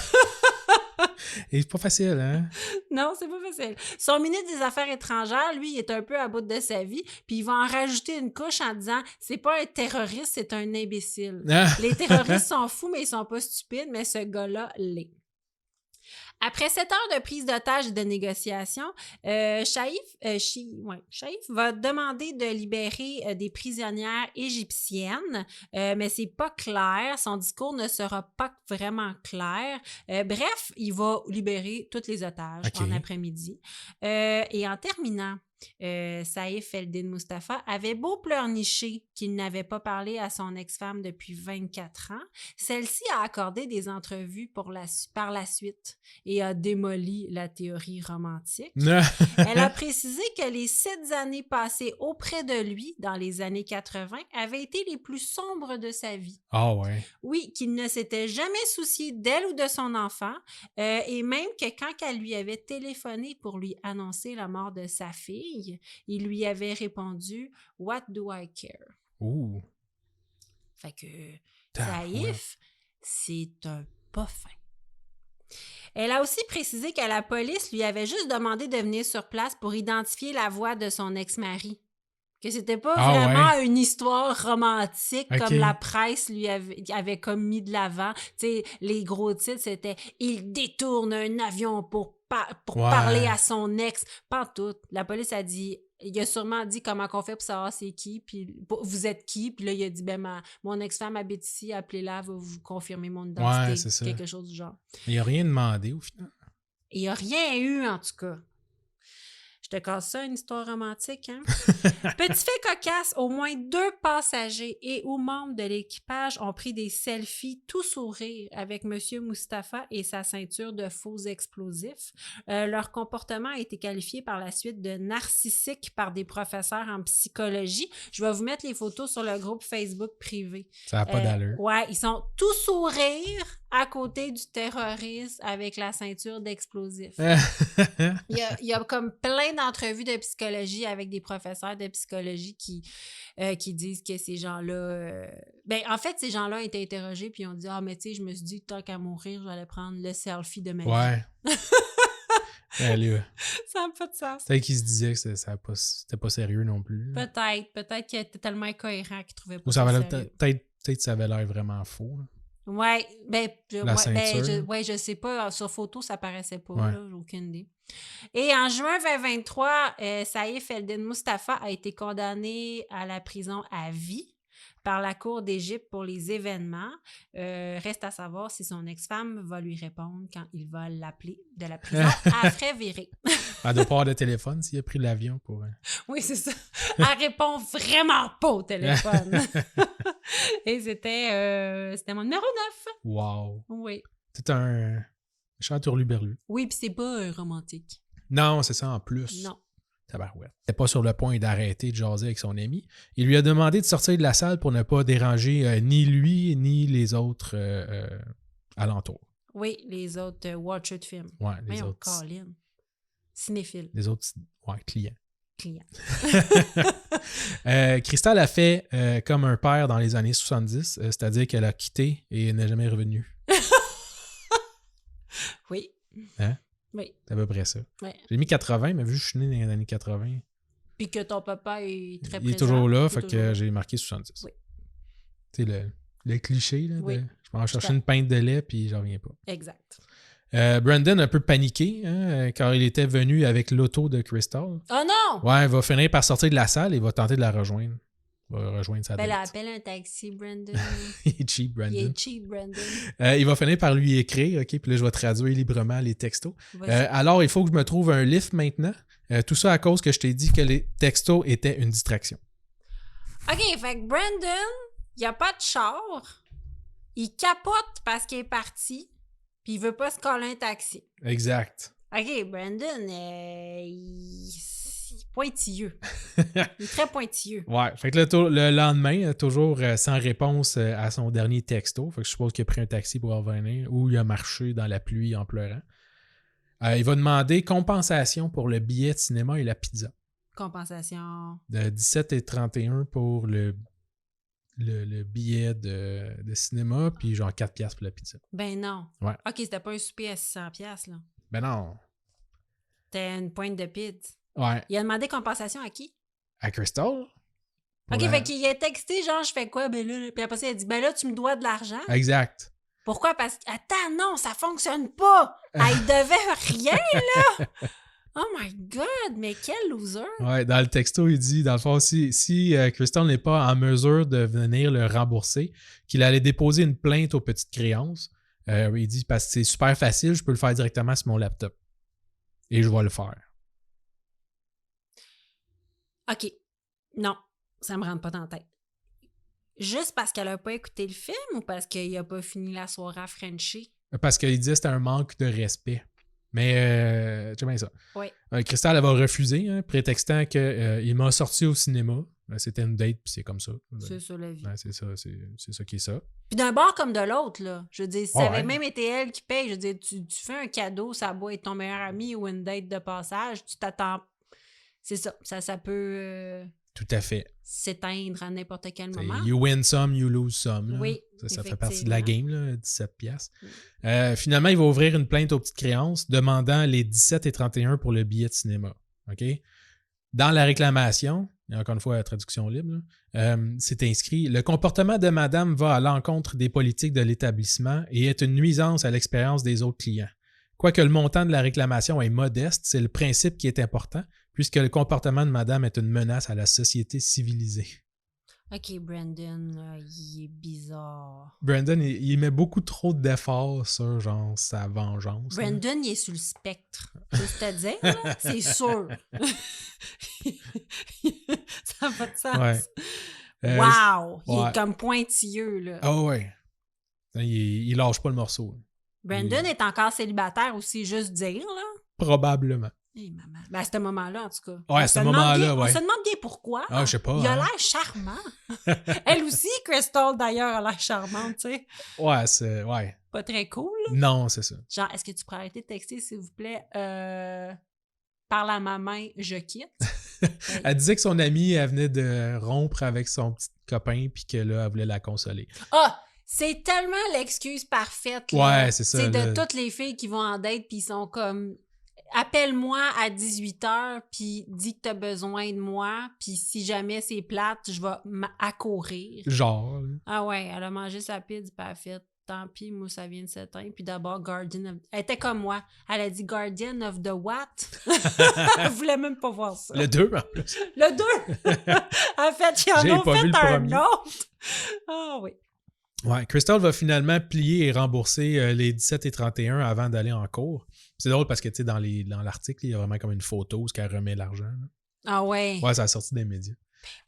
Et c'est pas facile, hein? Non, c'est pas facile. Son ministre des Affaires étrangères, lui, il est un peu à bout de sa vie, puis il va en rajouter une couche en disant « C'est pas un terroriste, c'est un imbécile. Ah! » Les terroristes sont fous, mais ils sont pas stupides, mais ce gars-là l'est. Après 7 heures de prise d'otage et de négociation, Chaïf va demander de libérer des prisonnières égyptiennes, mais c'est pas clair. Son discours ne sera pas vraiment clair. Bref, il va libérer tous les otages en après-midi. Et en terminant, Saïf Eldin Mustafa avait beau pleurnicher qu'il n'avait pas parlé à son ex-femme depuis 24 ans. Celle-ci a accordé des entrevues par la suite et a démoli la théorie romantique. Elle a précisé que les 7 années passées auprès de lui, dans les années 80, avaient été les plus sombres de sa vie. Ah ouais. Oui, qu'il ne s'était jamais soucié d'elle ou de son enfant, et même que quand elle lui avait téléphoné pour lui annoncer la mort de sa fille, il lui avait répondu « What do I care? » Ouh. Fait que Saïf, c'est un pas fin. Elle a aussi précisé que la police lui avait juste demandé de venir sur place pour identifier la voix de son ex-mari. Que c'était pas vraiment une histoire romantique comme la presse lui avait comme mis de l'avant. Tu sais, les gros titres, c'était « Il détourne un avion pour parler à son ex ». Pas tout. La police a dit... Il a sûrement dit comment qu'on fait pour savoir c'est qui, puis vous êtes qui, puis là, il a dit, ben, mon ex-femme habite ici, appelez-la, elle va vous confirmer mon identité. Ouais, c'est ça. Quelque chose du genre. Il n'a rien demandé au final. Il n'y a rien eu, en tout cas. Je te casse ça, une histoire romantique, hein? Petit fait cocasse, au moins 2 passagers et ou membres de l'équipage ont pris des selfies tout sourire avec M. Mustapha et sa ceinture de faux explosifs. Leur comportement a été qualifié par la suite de narcissique par des professeurs en psychologie. Je vais vous mettre les photos sur le groupe Facebook privé. Ça n'a pas d'allure. Ouais, ils sont tout sourire à côté du terroriste avec la ceinture d'explosifs. Il y a comme plein d'entrevues de psychologie avec des professeurs de psychologie qui disent que ces gens-là... en fait, ces gens-là ont été interrogés puis ils ont dit « Ah, mais tu sais, je me suis dit, tant qu'à mourir, j'allais prendre le selfie de ma vie. » Ouais. Ça n'a pas de sens. Peut-être qu'ils se disaient que c'était pas sérieux non plus. Peut-être qu'il était tellement incohérent qu'ils trouvaient pas ou ça sérieux. Peut-être que ça avait l'air vraiment faux. Là. Ouais, ceinture. Je sais pas. Sur photo, ça paraissait pas. Ouais. Là, j'ai aucune idée. Et en juin 2023, Saïf Eldin Mustapha a été condamné à la prison à vie par la Cour d'Égypte pour les événements. Reste à savoir si son ex-femme va lui répondre quand il va l'appeler de la prison à frais virés. Elle doit pas avoir de téléphone s'il a pris l'avion pour... Oui, c'est ça. Elle répond vraiment pas au téléphone. Et c'était mon numéro 9. Wow. Oui. C'est un chanturluberlu. Oui, puis c'est pas romantique. Non, c'est ça en plus. Non. Tabarouette. Il n'était pas sur le point d'arrêter de jaser avec son ami. Il lui a demandé de sortir de la salle pour ne pas déranger ni lui ni les autres alentours. Oui, les autres watchers de films. Ouais, les Voyons, autres. Colin. Cinéphiles. Les autres clients. Clients. Crystal a fait comme un père dans les années 70, c'est-à-dire qu'elle a quitté et n'est jamais revenue. Oui. Hein? Oui. C'est à peu près ça. Ouais. J'ai mis 80, mais vu que je suis né dans les années 80, Puis que ton papa est très présent. il est toujours là, fait toujours que là. j'ai marqué 70. Oui. Tu sais, le cliché, là, Oui. je m'en chercher une pinte de lait, puis j'en reviens pas. Exact. Brandon a un peu paniqué, car il était venu avec l'auto de Crystal. Oh non! Ouais, il va finir par sortir de la salle et va tenter de la rejoindre. Il va rejoindre sa date. Appelle un taxi, Brandon. Il est cheap, Brandon. Il est cheap, Brandon. Il va finir par lui écrire, OK, puis là, je vais traduire librement les textos. Alors, il faut que je me trouve un lift maintenant. Tout ça à cause que je t'ai dit que les textos étaient une distraction. OK, fait que Brandon, il a pas de char. Il capote parce qu'il est parti. Puis il veut pas se coller un taxi. Exact. OK, Brandon, il est pointilleux. Il est très pointilleux. Ouais, fait que le lendemain, toujours sans réponse à son dernier texto, fait que je suppose qu'il a pris un taxi pour revenir ou il a marché dans la pluie en pleurant. Il va demander compensation pour le billet de cinéma et la pizza. Compensation. De 17,31 pour le billet de cinéma, puis genre 4$ pour la pizza. Ben non. Ouais. OK, c'était pas un souper à 600$, là. Ben non. C'était une pointe de pizza. Ouais. Il a demandé compensation à qui? À Crystal? OK, fait qu'il a texté, genre, je fais quoi? Ben là, puis après ça, il a dit, ben là, tu me dois de l'argent. Exact. Pourquoi? Parce que, attends, non, ça fonctionne pas. Il devait rien, là. Oh my God, mais quel loser! Ouais, dans le texto, il dit, dans le fond, si Crystal n'est pas en mesure de venir le rembourser, qu'il allait déposer une plainte aux petites créances. Il dit, parce que c'est super facile, je peux le faire directement sur mon laptop. Et je vais le faire. OK. Non, ça me rentre pas dans la tête. Juste parce qu'elle a pas écouté le film ou parce qu'il a pas fini la soirée à Frenchie? Parce qu'il disait que c'était un manque de respect. Mais, tu sais bien ça. Oui. Crystal, elle va refuser, prétextant qu'il m'a sorti au cinéma. C'était une date, puis c'est comme ça. C'est ça, la vie. Ouais, c'est ça qui est ça. Puis d'un bord comme de l'autre, là. Je veux dire, si ça avait ouais. même été elle qui paye, je veux dire, tu fais un cadeau, ça doit être ton meilleur ami ou une date de passage, tu t'attends... C'est ça. Ça peut... Tout à fait. s'éteindre à n'importe quel moment. You win some, you lose some. Là. Oui, ça fait partie de la game, là, 17$. Oui. Finalement, il va ouvrir une plainte aux petites créances demandant les 17,31 pour le billet de cinéma. OK? Dans la réclamation, et encore une fois, la traduction libre, c'est inscrit « Le comportement de madame va à l'encontre des politiques de l'établissement et est une nuisance à l'expérience des autres clients. Quoique le montant de la réclamation est modeste, c'est le principe qui est important, puisque le comportement de madame est une menace à la société civilisée. » OK, Brandon, là, il est bizarre. Brandon, il met beaucoup trop d'efforts sur, genre, sa vengeance. là. Brandon, il est sur le spectre. Juste te dire, là, c'est sûr. Ça n'a pas de Ouais. sens. Euh, Wow! Il ouais. est comme pointilleux, là. Ah ouais. Il lâche pas le morceau. Là. Brandon est encore célibataire aussi, juste dire, là. Probablement. Hey, maman. Ben, à ce moment-là, en tout cas. Ouais, à ce moment-là, On ouais. se demande bien pourquoi. Ah, je sais pas. Il a hein. l'air charmant. Elle aussi, Crystal, d'ailleurs, a l'air charmante, tu sais. Ouais, c'est. Ouais. Pas très cool. Non, c'est ça. Genre, est-ce que tu pourrais arrêter de texter, s'il vous plaît? Parle à ma main, je quitte. Elle disait que son amie, elle venait de rompre avec son petit copain, puis que là, elle voulait la consoler. Ah! C'est tellement l'excuse parfaite. Là. Ouais, c'est ça. C'est de là. toutes les filles qui vont en date, puis ils sont comme... Appelle-moi à 18h, puis dis que t'as besoin de moi, puis si jamais c'est plate, je vais accourir. Genre. là. Ah ouais, elle a mangé sa pizza, puis elle a fait « Tant pis, moi, ça vient de s'éteindre. » Puis d'abord, Guardian of... Elle était comme moi. Elle a dit « Guardian of the what? » Elle voulait même pas voir ça. Le 2, en plus. Le 2! En fait, ils en J'ai ont pas fait vu le un premier. autre. Ah oui. Ouais, Crystal va finalement plier et rembourser les 17 et 31 avant d'aller en cours. C'est drôle parce que, tu sais, dans l'article, il y a vraiment comme une photo où elle remet l'argent. là. Ah ouais. Ouais, ça a sorti des médias.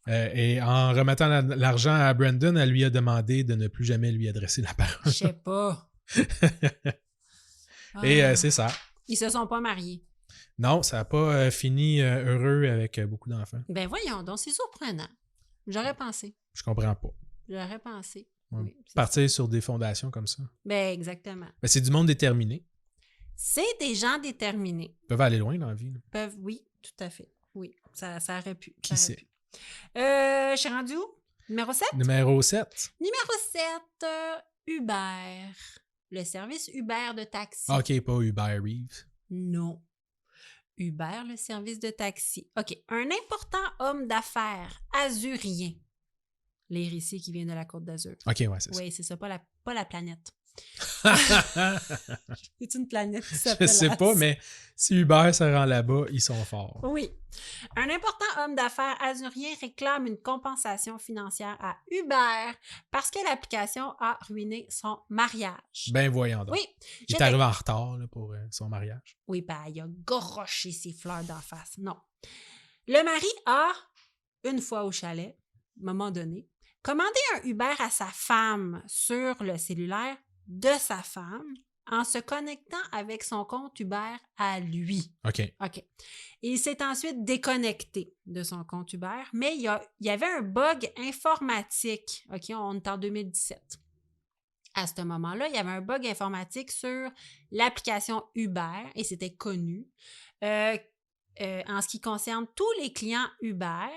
Et en remettant l'argent à Brandon, elle lui a demandé de ne plus jamais lui adresser la parole. Je sais pas. Et Ah. c'est ça. Ils se sont pas mariés. Non, ça n'a pas fini heureux avec beaucoup d'enfants. Ben voyons donc, c'est surprenant. J'aurais pensé. Je comprends pas. J'aurais pensé. Ouais. Oui, c'est ça. Partir sur des fondations comme ça. Ben exactement. Ben, c'est du monde déterminé. C'est des gens déterminés. Ils peuvent aller loin dans la vie. là. Peuvent, oui, tout à fait. Oui, ça aurait pu. Qui ça aurait sait? pu. Je suis rendue où? Numéro 7? Numéro 7. Numéro 7, Uber. Le service Uber de taxi. OK, pas Uber Reeves. Non. Uber, le service de taxi. OK. Un important homme d'affaires azurien. L'héritier qui vient de la Côte d'Azur. OK, ouais, c'est Oui, c'est ça, pas la planète. ça. C'est une planète qui Je s'appelle sais As. pas, mais si Uber se rend là-bas, ils sont forts. Oui. Un important homme d'affaires azurien réclame une compensation financière à Uber parce que l'application a ruiné son mariage. Ben voyons donc. Oui. Il est j'étais- arrivé en retard là, pour son mariage. Oui, ben, il a goroché ses fleurs d'en face. Non. Le mari a, une fois au chalet, à un moment donné, commandé un Uber à sa femme sur le cellulaire de sa femme en se connectant avec son compte Uber à lui. OK. OK. Il s'est ensuite déconnecté de son compte Uber, mais il y avait un bug informatique. OK, on est en 2017. À ce moment-là, il y avait un bug informatique sur l'application Uber et c'était connu. En ce qui concerne tous les clients Uber,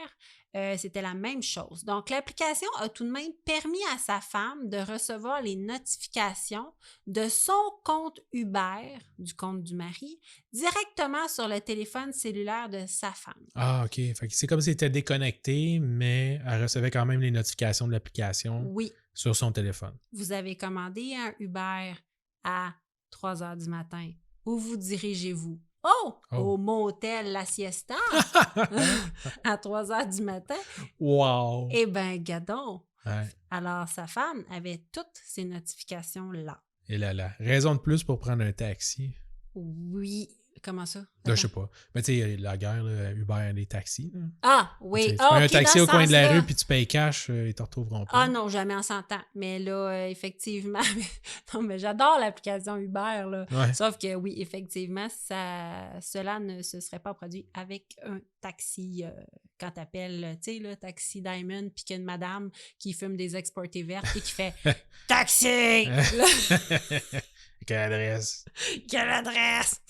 c'était la même chose. Donc, l'application a tout de même permis à sa femme de recevoir les notifications de son compte Uber, du compte du mari, directement sur le téléphone cellulaire de sa femme. Ah, OK. Fait que c'est comme s'il était déconnecté, mais elle recevait quand même les notifications de l'application Oui, sur son téléphone. vous avez commandé un Uber à 3 heures du matin. Où vous dirigez-vous? Oh! Au motel La Siesta à 3 heures du matin. Wow! Eh bien, gadon! Ouais. Alors, sa femme avait toutes ces notifications-là. Et là, raison de plus pour prendre un taxi. Oui. Comment ça? Là, je sais pas. Mais tu sais, la guerre, là, Uber, les taxis. Là. Ah, oui. Tu Ah, prends un ok, taxi dans au ce coin de la sens-là. rue puis tu payes cash, ils te retrouveront pas. Ah non, jamais on s'entend. Mais là, effectivement, non, mais j'adore l'application Uber, là. Ouais. Sauf que oui, effectivement, cela ne se serait pas produit avec un taxi quand t'appelles, tu sais, là, Taxi Diamond, puis qu'il y a une madame qui fume des exportés vertes et qui fait « Taxi! » Quelle adresse? Quelle adresse!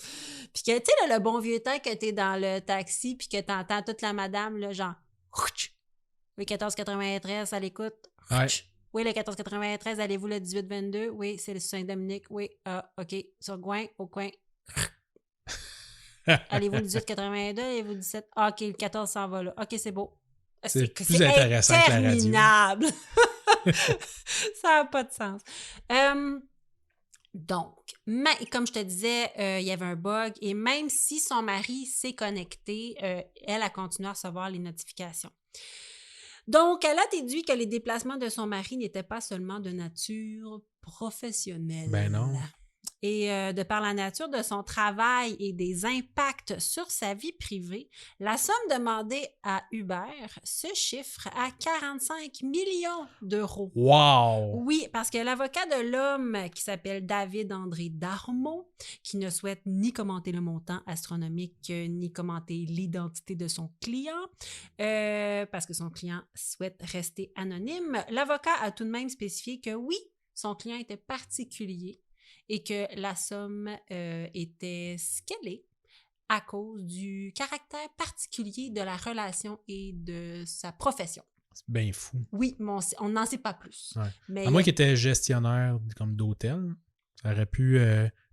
Puis que, tu sais, là, le bon vieux temps que t'es dans le taxi puis que t'entends toute la madame, là, genre « Oui, 1493, à l'écoute. Ouais. Oui, le 1493, allez-vous le 1822? Oui, c'est le Saint-Dominique. Oui, OK. Sur Gouin, au coin. Allez-vous le 1882? Allez-vous le 17? Ah, OK, le 14 s'en va là. OK, c'est beau. C'est plus intéressant que la radio. Interminable! Ça n'a pas de sens. Donc, comme je te disais, il y avait un bug et même si son mari s'est connecté, elle a continué à recevoir les notifications. Donc, elle a déduit que les déplacements de son mari n'étaient pas seulement de nature professionnelle. Ben non. Et de par la nature de son travail et des impacts sur sa vie privée, la somme demandée à Hubert se chiffre à 45 millions d'euros. Wow! Oui, parce que l'avocat de l'homme, qui s'appelle David-André Darmon, qui ne souhaite ni commenter le montant astronomique, ni commenter l'identité de son client, parce que son client souhaite rester anonyme, l'avocat a tout de même spécifié que oui, son client était particulier et que la somme était ce qu'elle est à cause du caractère particulier de la relation et de sa profession. C'est bien fou. Oui, mais on n'en sait pas plus. Ouais. Mais À moins qu'il était gestionnaire comme d'hôtel, ça aurait pu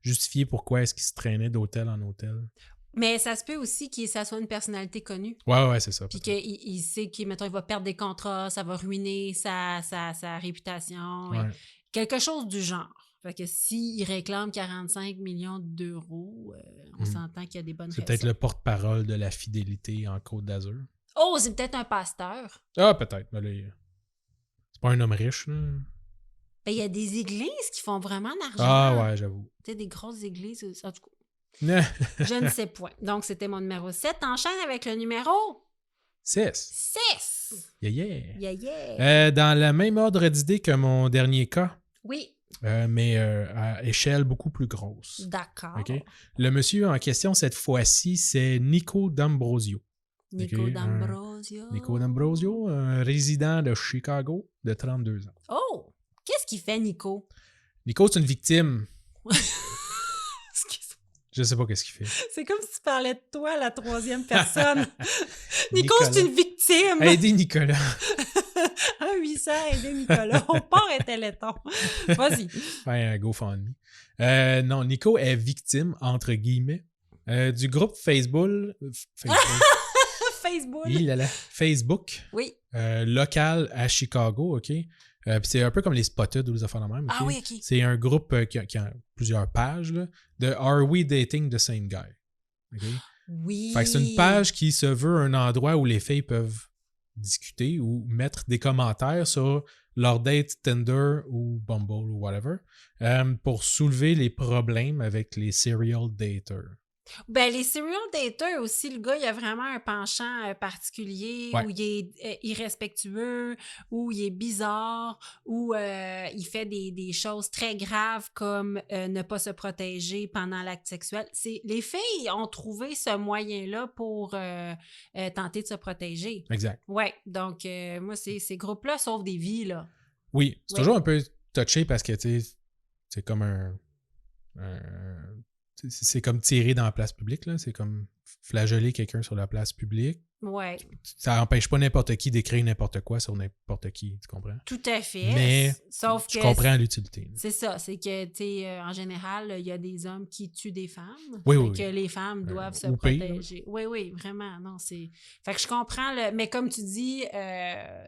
justifier pourquoi est-ce qu'il se traînait d'hôtel en hôtel. Mais ça se peut aussi que ça soit une personnalité connue. Ouais, c'est ça. Puis qu'il sait qu'il va perdre des contrats, ça va ruiner sa réputation. Ouais. Quelque chose du genre. Fait que s'il réclame 45 millions d'euros, on s'entend qu'il y a des bonnes raisons. C'est peut-être le porte-parole de la fidélité en Côte d'Azur. Oh, c'est peut-être un pasteur. Ah, peut-être. Mais là, c'est pas un homme riche, là. Ben, il y a des églises qui font vraiment d'argent. Ah, ouais, j'avoue. Tu sais, des grosses églises. En tout cas, Non. je ne sais point. Donc, c'était mon numéro 7. Enchaîne avec le numéro 6. 6. Yeah. Dans le même ordre d'idée que mon dernier cas. Oui. Mais à échelle beaucoup plus grosse. D'accord. Okay? Le monsieur en question, cette fois-ci, c'est Nico D'Ambrosio. Nico D'Ambrosio. Nico D'Ambrosio, un résident de Chicago de 32 ans. Oh! Qu'est-ce qu'il fait, Nico? Nico, c'est une victime. Je sais pas qu'est-ce qu'il fait. C'est comme si tu parlais de toi, la troisième personne. Nico, c'est une victime! Aidez Nicolas. 1-800, aidez Nicolas. On part et téléthon. Vas-y. Un GoFundMe. Non, Nico est victime, entre guillemets, du groupe Facebook. Facebook. Oui. Local à Chicago, OK? Puis c'est un peu comme les Spotted ou les affaires de même. Okay? Ah oui, OK. C'est un groupe qui a plusieurs pages là, de Are We Dating the Same Guy? Okay? Oui. Fait que c'est une page qui se veut un endroit où les filles peuvent discuter ou mettre des commentaires sur leur date Tinder ou Bumble ou whatever pour soulever les problèmes avec les serial daters. Ben, les serial daters aussi, le gars, il a vraiment un penchant particulier où il est irrespectueux, où il est bizarre, où il fait des choses très graves comme ne pas se protéger pendant l'acte sexuel. Les filles ont trouvé ce moyen-là pour tenter de se protéger. Exact. Ouais, donc moi, ces groupes-là sauvent des vies, là. Oui, c'est toujours un peu touché parce que, tu sais, c'est comme c'est comme tirer dans la place publique, là. C'est comme flageller quelqu'un sur la place publique. Ouais. Ça n'empêche pas n'importe qui d'écrire n'importe quoi sur n'importe qui, tu comprends? Tout à fait. Mais sauf je comprends l'utilité. C'est ça, c'est que, tu sais, en général, il y a des hommes qui tuent des femmes. Oui. Que les femmes doivent se protéger. Oui, vraiment, non, c'est... Fait que je comprends, mais comme tu dis,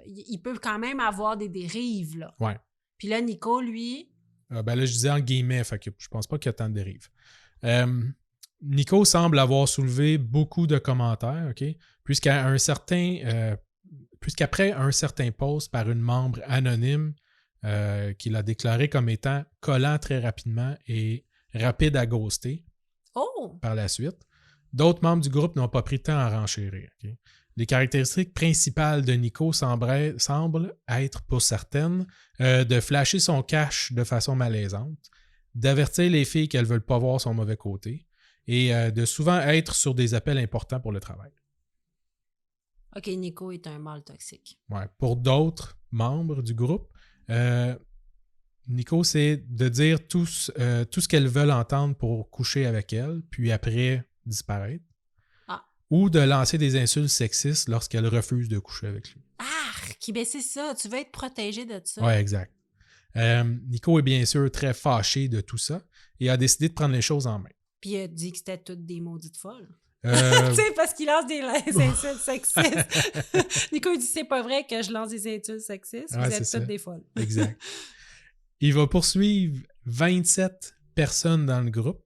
il peut quand même avoir des dérives, là. Ouais. Puis là, Nico, lui... ben là, je disais en guillemets, fait que je pense pas qu'il y a tant de dérives. Nico semble avoir soulevé beaucoup de commentaires, OK? Puisqu'après un certain post par une membre anonyme qu'il a déclaré comme étant collant très rapidement et rapide à ghoster par la suite, d'autres membres du groupe n'ont pas pris le temps à renchérir. Okay? Les caractéristiques principales de Nico semblent être, pour certaines, de flasher son cash de façon malaisante, d'avertir les filles qu'elles ne veulent pas voir son mauvais côté et de souvent être sur des appels importants pour le travail. OK, Nico est un mâle toxique. Ouais. Pour d'autres membres du groupe, Nico, c'est de dire tout ce qu'elles veulent entendre pour coucher avec elle, puis après disparaître. Ou de lancer des insultes sexistes lorsqu'elle refuse de coucher avec lui. Ben c'est ça, tu veux être protégé de ça. Oui, exact. Nico est bien sûr très fâché de tout ça et a décidé de prendre les choses en main. Puis il a dit que c'était toutes des maudites folles. Tu sais, parce qu'il lance des insultes sexistes. Nico, il dit, c'est pas vrai que je lance des insultes sexistes, vous êtes toutes des folles. Exact. Il va poursuivre 27 personnes dans le groupe.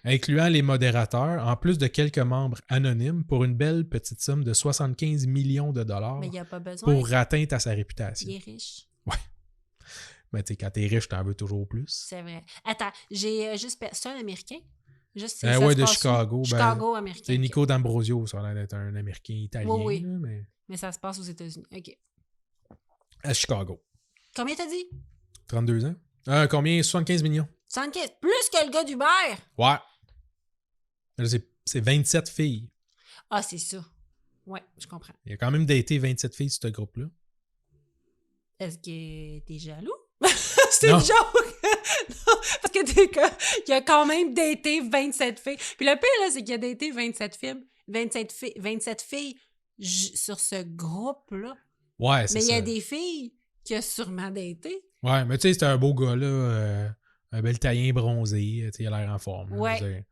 incluant les modérateurs, en plus de quelques membres anonymes, pour une belle petite somme de 75 millions de dollars Mais il n'y a pas besoin. pour atteinte à sa réputation. Il est riche. Ouais. Mais tu sais, quand t'es riche, t'en veux toujours plus. C'est vrai. Attends, j'ai juste... C'est un Américain? Juste, Ouais, de Chicago. Chicago, Américain. C'est Nico D'Ambrosio, ça a l'air d'être un Américain italien. Oui. Là, mais ça se passe aux États-Unis. OK. À Chicago. Combien t'as dit? 32 ans. Combien? 75 millions. 75. Plus que le gars d'Uber! Ouais. Là, c'est 27 filles. Ah, c'est ça. Ouais, je comprends. Il y a quand même daté 27 filles sur ce groupe-là. Est-ce que t'es jaloux? C'est Non. une joke! Non, parce que il a quand même daté 27 filles. Puis le pire, là, c'est qu'il a daté 27 filles sur ce groupe-là. Ouais, c'est ça. Mais il y a des filles qu'il a sûrement daté. Ouais, mais tu sais, c'était un beau gars, là. Un bel Italien bronzé. Tu sais, il a l'air en forme. Là, Ouais.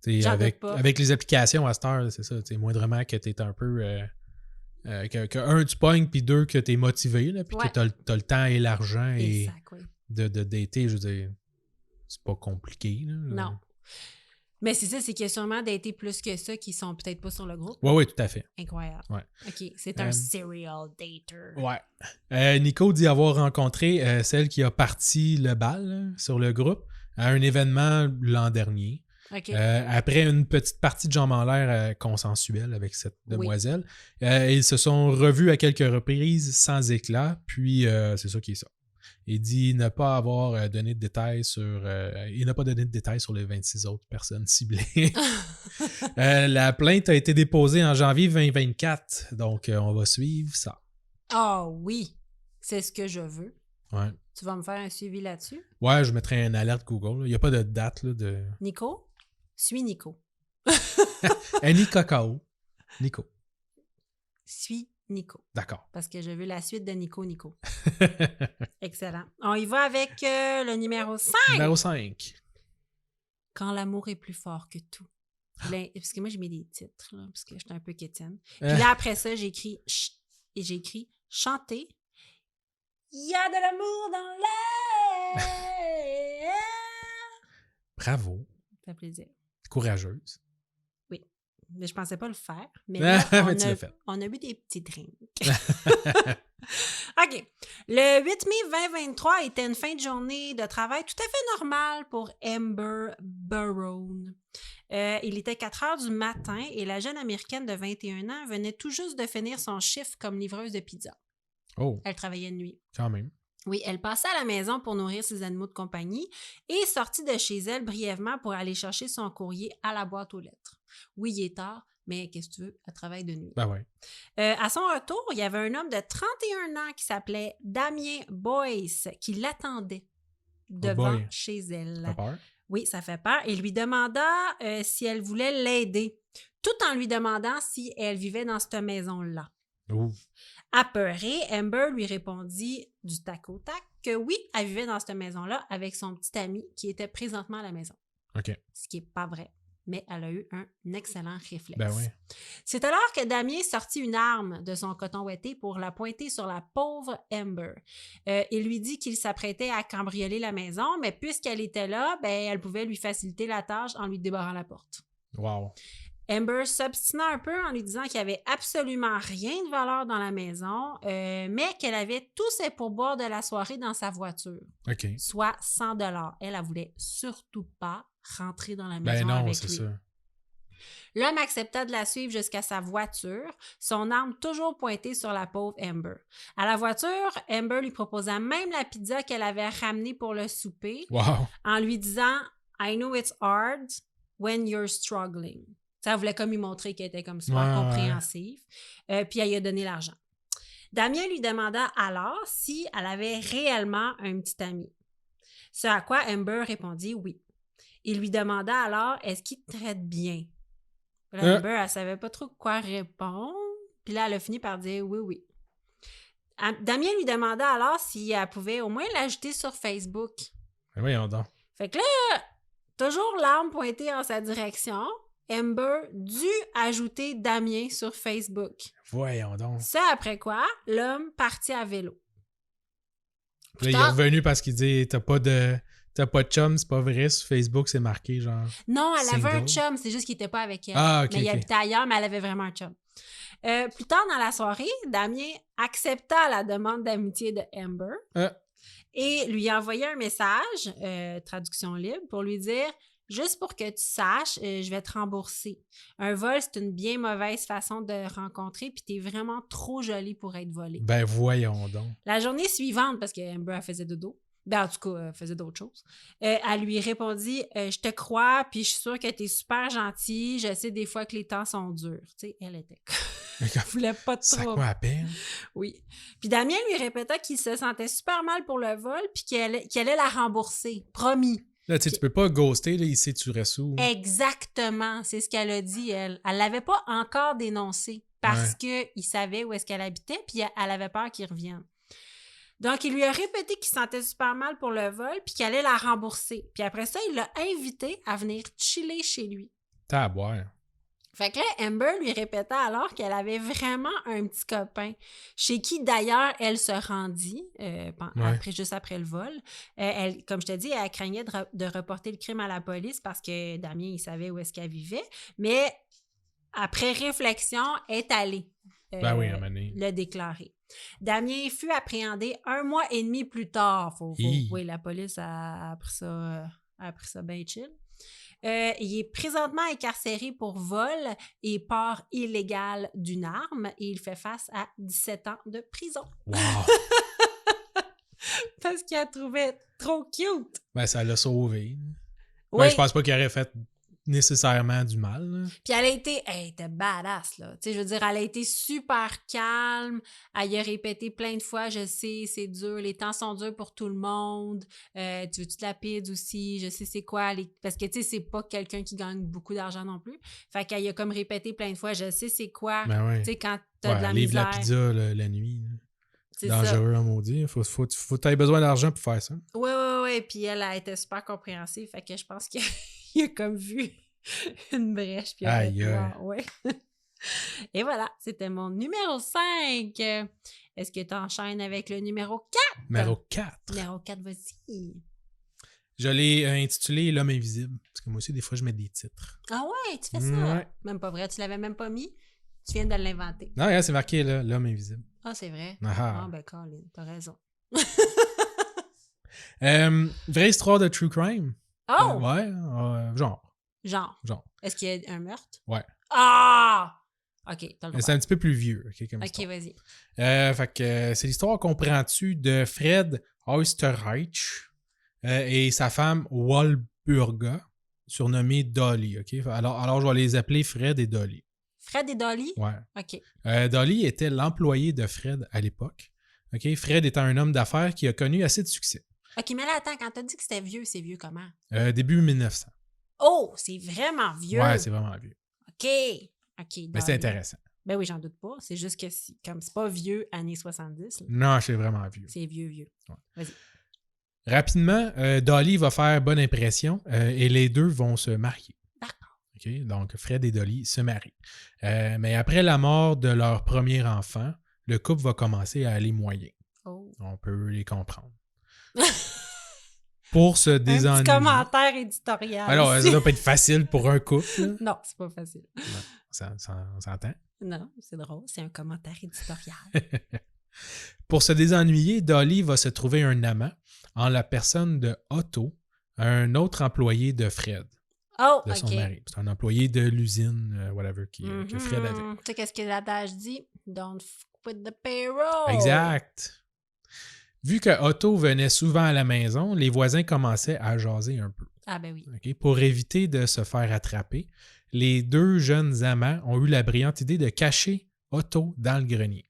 J'en doute pas. avec les applications à cette heure, c'est ça. Moindrement que t'es un peu... que un, tu pognes, puis deux, que t'es motivé, là, puis que t'as le temps et l'argent Exact, oui. de dater, je veux dire, c'est pas compliqué. Là. Non. Mais c'est ça, c'est qu'il y a sûrement daté plus que ça qui sont peut-être pas sur le groupe. Oui, tout à fait. Incroyable. Ouais. OK, c'est un serial dater. Ouais. Nico dit avoir rencontré celle qui a parti le bal là, sur le groupe à un événement l'an dernier. Okay. Après une petite partie de jambes en l'air consensuelle avec cette demoiselle, ils se sont revus à quelques reprises sans éclat, puis c'est ça qui est ça. Il dit ne pas avoir donné de détails sur... il n'a pas donné de détails sur les 26 autres personnes ciblées. La plainte a été déposée en janvier 2024, donc on va suivre ça. Ah oui, c'est ce que je veux. Ouais. Tu vas me faire un suivi là-dessus? Ouais, je mettrai une alerte Google. Il n'y a pas de date là, de... Nico? Suis Nico. Annie Cacao. Nico. Suis Nico. D'accord. Parce que je veux la suite de Nico. Excellent. On y va avec le numéro 5. Numéro 5. Quand l'amour est plus fort que tout. Parce que moi, j'ai mis des titres, là, parce que j'étais un peu quétaine. Puis là, après ça, j'ai écrit chanter. Il y a de l'amour dans l'air. Bravo. Ça fait plaisir. Courageuse. Oui. Mais je pensais pas le faire. Mais là, on a bu des petits drinks. OK. Le 8 mai 2023 était une fin de journée de travail tout à fait normale pour Amber Barone. Il était 4 heures du matin et la jeune Américaine de 21 ans venait tout juste de finir son chiffre comme livreuse de pizza. Oh. Elle travaillait de nuit. Quand même. Oui, elle passait à la maison pour nourrir ses animaux de compagnie et sortit de chez elle brièvement pour aller chercher son courrier à la boîte aux lettres. Oui, il est tard, mais qu'est-ce que tu veux, elle travaille de nuit. Ben ouais. À son retour, il y avait un homme de 31 ans qui s'appelait Damien Boyce qui l'attendait devant chez elle. T'as peur? Oui, ça fait peur. Il lui demanda si elle voulait l'aider, tout en lui demandant si elle vivait dans cette maison-là. Ouh. Apeurée, Amber lui répondit du tac au tac que oui, elle vivait dans cette maison-là avec son petit ami qui était présentement à la maison. OK. Ce qui n'est pas vrai, mais elle a eu un excellent réflexe. Ben oui. C'est alors que Damien sortit une arme de son coton ouaté pour la pointer sur la pauvre Amber. Il lui dit qu'il s'apprêtait à cambrioler la maison, mais puisqu'elle était là, elle pouvait lui faciliter la tâche en lui débarrant la porte. Wow. Amber s'obstina un peu en lui disant qu'il n'y avait absolument rien de valeur dans la maison, mais qu'elle avait tous ses pourboires de la soirée dans sa voiture, OK. soit 100 $. Elle voulait surtout pas rentrer dans la maison avec lui. C'est ça. L'homme accepta de la suivre jusqu'à sa voiture, son arme toujours pointée sur la pauvre Amber. À la voiture, Amber lui proposa même la pizza qu'elle avait ramenée pour le souper, en lui disant « I know it's hard when you're struggling ». Ça voulait comme lui montrer qu'elle était comme super compréhensive. Puis elle lui a donné l'argent. Damien lui demanda alors si elle avait réellement un petit ami. Ce à quoi Amber répondit oui. Il lui demanda alors est-ce qu'il te traite bien. Là, Amber, elle savait pas trop quoi répondre. Puis là, elle a fini par dire oui. Damien lui demanda alors si elle pouvait au moins l'ajouter sur Facebook. Mais voyons donc. Fait que là, toujours l'arme pointée en sa direction. Amber dut ajouter Damien sur Facebook. Voyons donc. Ça après quoi, l'homme partit à vélo. Là, il est revenu parce qu'il dit t'as pas T'as pas de chum, c'est pas vrai. Sur Facebook, c'est marqué genre. Non, elle avait un Single. chum, c'est juste qu'il était pas avec elle. Ah, ok, Mais il ok. habitait ailleurs, mais elle avait vraiment un chum. Plus tard dans la soirée, Damien accepta la demande d'amitié de Amber et lui envoya un message, traduction libre, pour lui dire « Juste pour que tu saches, je vais te rembourser. Un vol, c'est une bien mauvaise façon de rencontrer, puis t'es vraiment trop jolie pour être volée. » Ben voyons donc. La journée suivante, parce que Amber, elle faisait dodo, ben en tout cas, elle faisait d'autres choses, elle lui répondit « Je te crois, puis je suis sûre que t'es super gentille. Je sais des fois que les temps sont durs. » Tu sais, elle était... Elle voulait pas de Ça trouble. quoi à peine? Oui. Puis Damien lui répéta qu'il se sentait super mal pour le vol, puis qu'il allait la rembourser. Promis. Là, tu sais, tu peux pas ghoster, là, ici, tu restes où? Exactement. C'est ce qu'elle a dit, elle. Elle l'avait pas encore dénoncé parce qu'il savait où est-ce qu'elle habitait, puis elle avait peur qu'il revienne. Donc, il lui a répété qu'il se sentait super mal pour le vol, puis qu'il allait la rembourser. Puis après ça, il l'a invité à venir chiller chez lui. T'as à boire. Fait que là, Amber lui répéta alors qu'elle avait vraiment un petit copain, chez qui d'ailleurs elle se rendit juste après le vol. Elle, comme je te dis, elle craignait de reporter le crime à la police parce que Damien, il savait où est-ce qu'elle vivait. Mais après réflexion, elle est allée le déclarer. Damien fut appréhendé 1 mois et demi plus tard. Oui, la police a pris ça bien chill. Il est présentement incarcéré pour vol et port illégal d'une arme et il fait face à 17 ans de prison. Wow! Parce qu'il la trouvait trop cute. Ben, ça l'a sauvé. Oui. Ouais, je pense pas qu'il aurait fait nécessairement du mal. Là. Puis elle était badass, là. Tu sais, je veux dire, elle a été super calme. Elle a répété plein de fois, je sais, c'est dur, les temps sont durs pour tout le monde. Tu veux-tu de la pide aussi? Je sais c'est quoi. Parce que, tu sais, c'est pas quelqu'un qui gagne beaucoup d'argent non plus. Fait qu'elle a comme répété plein de fois, je sais c'est quoi. Ben ouais. Tu sais, quand t'as de la livre misère. La pizza la nuit. C'est dangereux à maudit. Faut que tu aies besoin d'argent pour faire ça. Oui. Puis elle a été super compréhensive. Fait que je pense qu'il a comme vu une brèche. Puis ouais. Et voilà, c'était mon numéro 5. Est-ce que tu enchaînes avec le numéro 4? Numéro 4. Numéro 4, vas-y. Je l'ai intitulé L'homme invisible. Parce que moi aussi, des fois, je mets des titres. Ah ouais, tu fais ça? Ouais. Même pas vrai, tu l'avais même pas mis? Tu viens de l'inventer. Non, regarde, c'est marqué là, L'homme invisible. Ah, c'est vrai? Ah ben Colin, t'as raison. Vraie histoire de true crime. Oh! Ouais, genre. Est-ce qu'il y a un meurtre? Ouais. Ah! OK, t'as le droit. C'est un petit peu plus vieux, comme OK, vas-y. Fait que c'est l'histoire, comprends-tu, de Fred Oysterreich et sa femme Walburga, surnommée Dolly, OK? Alors, je vais les appeler Fred et Dolly. Fred et Dolly? Ouais. OK. Dolly était l'employé de Fred à l'époque. OK? Fred était un homme d'affaires qui a connu assez de succès. OK, mais là, attends, quand t'as dit que c'était vieux, c'est vieux comment? Début 1900. Oh, c'est vraiment vieux! Ouais, c'est vraiment vieux. OK. Mais c'est intéressant. Ben oui, j'en doute pas. C'est juste que comme c'est pas vieux années 70. Là. Non, c'est vraiment vieux. C'est vieux. Ouais. Vas-y. Rapidement, Dolly va faire bonne impression et les deux vont se marier. D'accord. Okay? Donc, Fred et Dolly se marient. Mais après la mort de leur premier enfant, le couple va commencer à aller moyen. Oh. On peut les comprendre. Pour se désennuyer. Un petit commentaire éditorial. Alors, ça doit pas être facile pour un couple. Là. Non, c'est pas facile. Non, ça s'entend? Non, c'est drôle. C'est un commentaire éditorial. Pour se désennuyer, Dolly va se trouver un amant en la personne de Otto, un autre employé de Fred. Oh, de son mari. C'est un employé de l'usine, whatever, que Fred avait. Tu sais qu'est-ce que l'adage dit? Don't f with the payroll. Exact. Vu que Otto venait souvent à la maison, les voisins commençaient à jaser un peu. Ah ben oui. Okay? Pour éviter de se faire attraper, les deux jeunes amants ont eu la brillante idée de cacher Otto dans le grenier.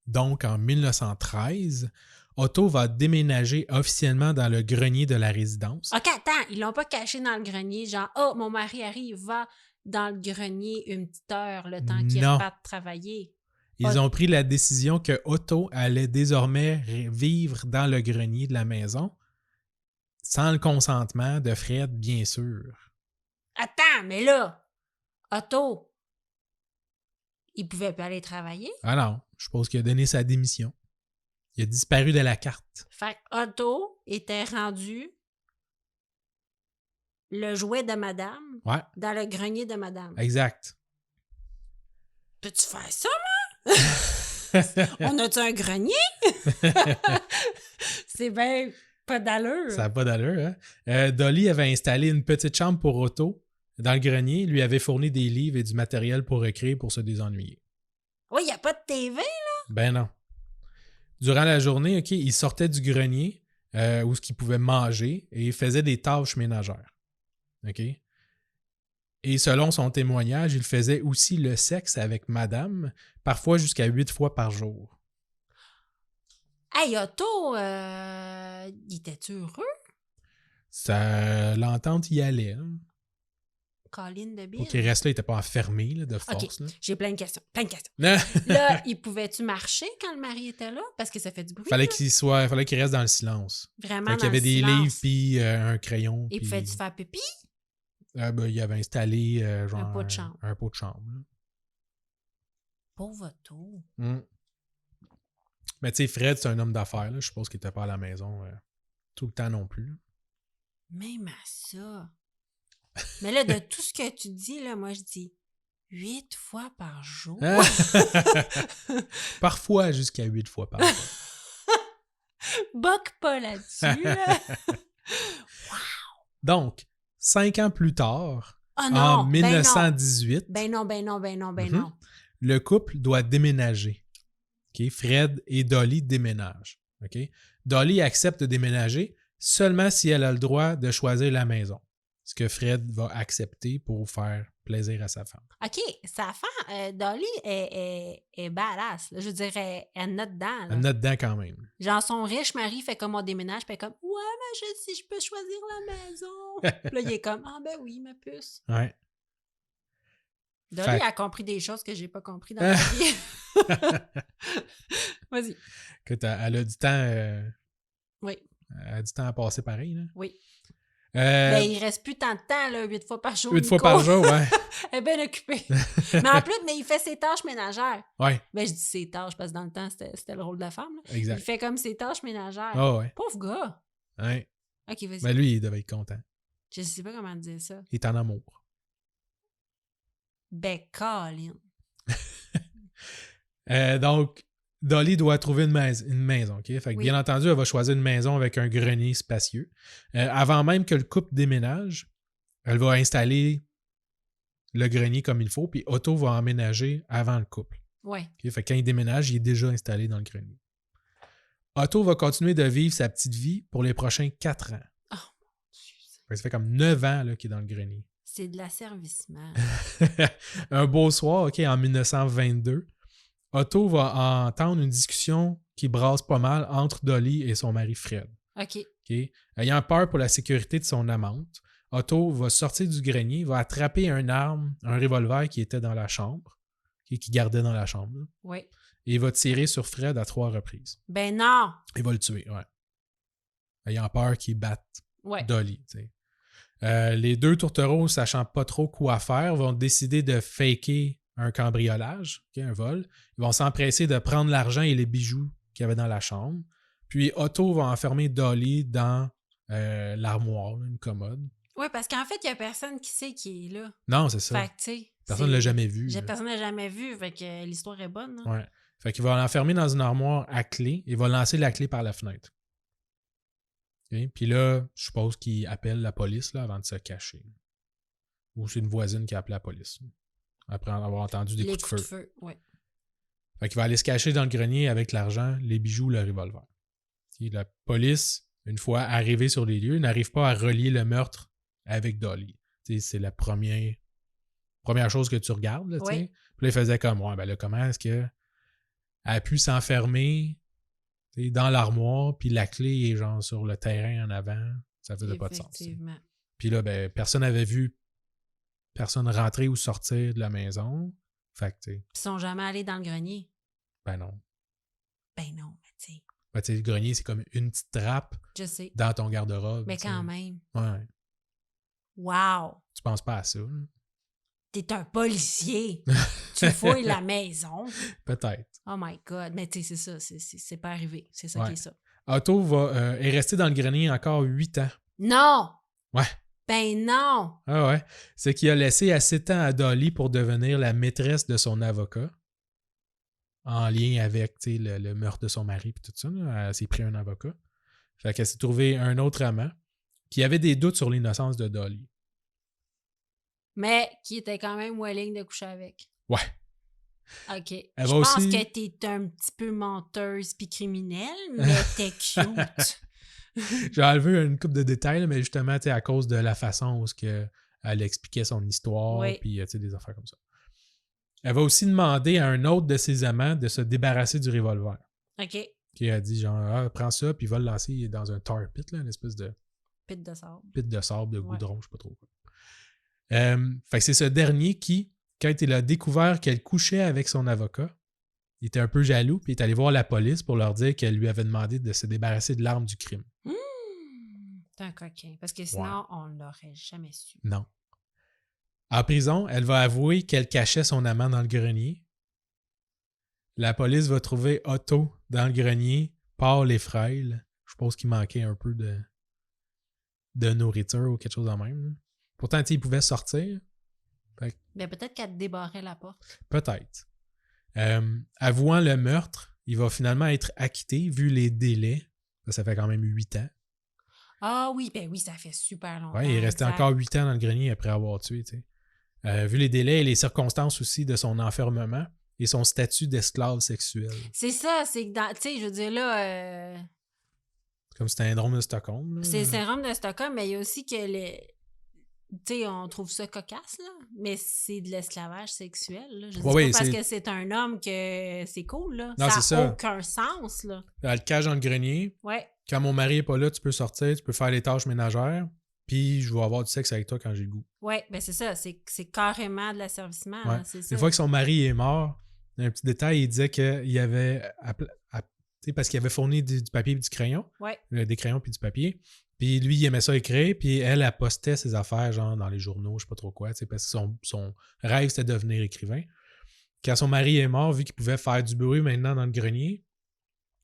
Donc, en 1913, Otto va déménager officiellement dans le grenier de la résidence. OK, attends, ils l'ont pas caché dans le grenier, genre « Oh, mon mari arrive, va dans le grenier une petite heure, le temps qu'il reparte travailler. » Ils ont pris la décision que Otto allait désormais vivre dans le grenier de la maison, sans le consentement de Fred, bien sûr. Attends, mais là, Otto, il pouvait pas aller travailler? Ah non, je suppose qu'il a donné sa démission. Il a disparu de la carte. Fait que Otto était rendu le jouet de madame Ouais, dans le grenier de madame. exact. Peux-tu faire ça, On a-tu un grenier? C'est bien pas d'allure. Ça n'a pas d'allure, hein? Dolly avait installé une petite chambre pour Otto dans le grenier, lui avait fourni des livres et du matériel pour écrire pour se désennuyer. Oui, il n'y a pas de TV. Ben non. Durant la journée, OK, il sortait du grenier où il pouvait manger et il faisait des tâches ménagères. OK? Et selon son témoignage, il faisait aussi le sexe avec madame, parfois jusqu'à 8 fois par jour. Hey, Otto, il était heureux? L'entente y allait. Hein? Colline de Bill. Pour qu'il reste là, il n'était pas enfermé là, de OK, force. Là. j'ai plein de questions. Non. Là, il pouvait-tu marcher quand le mari était là? Parce que ça fait du bruit. Fallait qu'il reste dans le silence. Vraiment Fait qu'il y avait des silence. livres puis un crayon. Et puis pouvait-tu faire pipi? il avait installé genre Un pot de chambre. Un pot de chambre. Là. Pauvre Otto. Mais tu sais, Fred, c'est un homme d'affaires. Là. Je suppose qu'il n'était pas à la maison tout le temps non plus. Là. Même à ça. Mais là, de tout ce que tu dis, là, moi, je dis 8 fois par jour. Parfois jusqu'à 8 fois par jour. Boque pas là-dessus, là. Donc, 5 ans plus tard, Oh non, en 1918, ben non. le couple doit déménager. Okay? Fred et Dolly déménagent. Okay? Dolly accepte de déménager seulement si elle a le droit de choisir la maison. Ce que Fred va accepter pour faire plaisir à sa femme. OK, sa femme, Dolly, est badass. Là. Je dirais, elle note dedans. Là. Elle note dedans quand même. Genre, son riche mari fait comme on déménage, puis elle est comme, ouais, mais si je peux choisir la maison. Puis là, il est comme, ah ben oui, ma puce. Ouais. Dolly a compris des choses que j'ai pas compris dans ma vie. Vas-y. Écoute, elle a du temps. Oui. Elle a du temps à passer pareil. Là. Oui. Ben, il reste plus tant de temps, là, 8 fois par jour. 8 fois par jour, ouais. Elle est bien occupée. Mais en plus, il fait ses tâches ménagères. Ouais. Ben, je dis ses tâches parce que dans le temps, c'était le rôle de la femme. Là. Exact. Il fait comme ses tâches ménagères. Oh, ouais. Pauvre gars. Ouais. OK, vas-y. Mais lui, il devait être content. Je sais pas comment dire ça. Il est en amour. Ben, Colin. Donc, Dolly doit trouver une maison. Okay? Fait que, Oui. bien entendu, elle va choisir une maison avec un grenier spacieux. Avant même que le couple déménage, elle va installer le grenier comme il faut, puis Otto va emménager avant le couple. Ouais. Okay? Fait que quand il déménage, il est déjà installé dans le grenier. Otto va continuer de vivre sa petite vie pour les prochains 4 ans. Oh, mon Dieu. Ça fait comme 9 ans là, qu'il est dans le grenier. C'est de l'asservissement. Un beau soir, OK, en 1922, Otto va entendre une discussion qui brasse pas mal entre Dolly et son mari Fred. OK. Okay? Ayant peur pour la sécurité de son amante, Otto va sortir du grenier, va attraper un arme, un revolver qui était dans la chambre, qui gardait dans la chambre, là, Oui. et il va tirer sur Fred à 3 reprises. Ben non! Il va le tuer, ouais. Ayant peur qu'il batte Dolly, tu sais. Les deux tourtereaux, sachant pas trop quoi faire, vont décider de faker un cambriolage, okay, un vol. Ils vont s'empresser de prendre l'argent et les bijoux qu'il y avait dans la chambre. Puis Otto va enfermer Dolly dans l'armoire, une commode. Oui, parce qu'en fait, il n'y a personne qui sait qui est là. Non, c'est ça. Fait que, tu sais. Personne ne l'a jamais vu. Personne ne l'a jamais vu, fait que l'histoire est bonne. Hein? Ouais. Fait qu'il va l'enfermer dans une armoire à clé et va lancer la clé par la fenêtre. Okay? Puis là, je suppose qu'il appelle la police là, avant de se cacher. Ou c'est une voisine qui a appelé la police. Après avoir entendu des coups de feu. Ouais. Fait qu'il va aller se cacher dans le grenier avec l'argent, les bijoux, le revolver. Okay? La police, une fois arrivée sur les lieux, n'arrive pas à relier le meurtre avec Dolly. T'sais, c'est la première chose que tu regardes. Là, oui. Puis là, il faisait comme, ouais, ben là, comment est-ce qu'elle a pu s'enfermer dans l'armoire, puis la clé est genre sur le terrain en avant? Ça faisait pas de sens. Effectivement. Puis là, ben, personne n'avait vu personne rentrer ou sortir de la maison. Fait que, Ils sont jamais allés dans le grenier. Ben non. Ben non, mais tu sais. Ben, le grenier, c'est comme une petite trappe Je sais. dans ton garde-robe. Mais quand même. Ouais. Wow! Tu penses pas à ça. Là. T'es un policier. Tu fouilles la maison. Peut-être. Oh my God. Mais tu sais, c'est ça. C'est pas arrivé. C'est ça Ouais. qui est ça. Otto est resté dans le grenier encore 8 ans. Non! Ouais. Ben non! Ah ouais. C'est qu'il a laissé assez de temps à Dolly pour devenir la maîtresse de son avocat. En lien avec le meurtre de son mari et tout ça. Là. Elle s'est pris un avocat. Fait qu'elle s'est trouvé un autre amant qui avait des doutes sur l'innocence de Dolly. Mais qui était quand même willing de coucher avec. Ouais. OK. Elle Je va pense aussi- que t'es un petit peu menteuse puis criminelle, mais t'es cute. J'ai enlevé une couple de détails, là, mais justement, à cause de la façon où elle expliquait son histoire, Oui. puis des affaires comme ça. Elle va aussi demander à un autre de ses amants de se débarrasser du revolver. OK. Qui a dit genre, prends ça, puis va le lancer dans un tar pit, là, une espèce de Pit de sable. pit de sable, de Ouais. goudron, je sais pas trop quoi. Fait que c'est ce dernier qui, quand il a découvert qu'elle couchait avec son avocat, il était un peu jaloux, puis il est allé voir la police pour leur dire qu'elle lui avait demandé de se débarrasser de l'arme du crime. T'es un coquin. Parce que sinon, on l'aurait jamais su. Non. En prison, elle va avouer qu'elle cachait son amant dans le grenier. La police va trouver Otto dans le grenier, pâle et frêle. Je pense qu'il manquait un peu de nourriture ou quelque chose de même. Là. Pourtant, il pouvait sortir. Mais peut-être qu'elle débarrait la porte. Peut-être. Avouant le meurtre, il va finalement être acquitté vu les délais. Ça fait quand même 8 ans. Ah oui, ben oui, ça fait super longtemps. Ouais, il est resté exact. encore 8 ans dans le grenier après avoir tué. Vu les délais et les circonstances aussi de son enfermement et son statut d'esclave sexuel. C'est ça, c'est que dans. Tu sais, je veux dire là. Comme syndrome de Stockholm. Là. C'est le syndrome de Stockholm, mais il y a aussi que tu sais, on trouve ça cocasse, là, mais c'est de l'esclavage sexuel. Là. Je dis Ouais, pas parce que c'est un homme que c'est cool, là. Non, ça c'est n'a ça. aucun sens, là. Elle le cache dans le grenier. Ouais. Quand mon mari n'est pas là, tu peux sortir, tu peux faire les tâches ménagères. Puis je vais avoir du sexe avec toi quand j'ai le goût. Ouais, ben c'est ça. C'est carrément de l'asservissement. Ouais. Hein, c'est ça. Une fois que son mari est mort, un petit détail, il disait qu'il avait... parce qu'il avait fourni du papier et du crayon. Ouais. Des crayons puis du papier. Puis lui, il aimait ça écrire. Puis elle postait ses affaires genre dans les journaux, je sais pas trop quoi. Parce que son rêve, c'était de devenir écrivain. Quand son mari est mort, vu qu'il pouvait faire du bruit maintenant dans le grenier,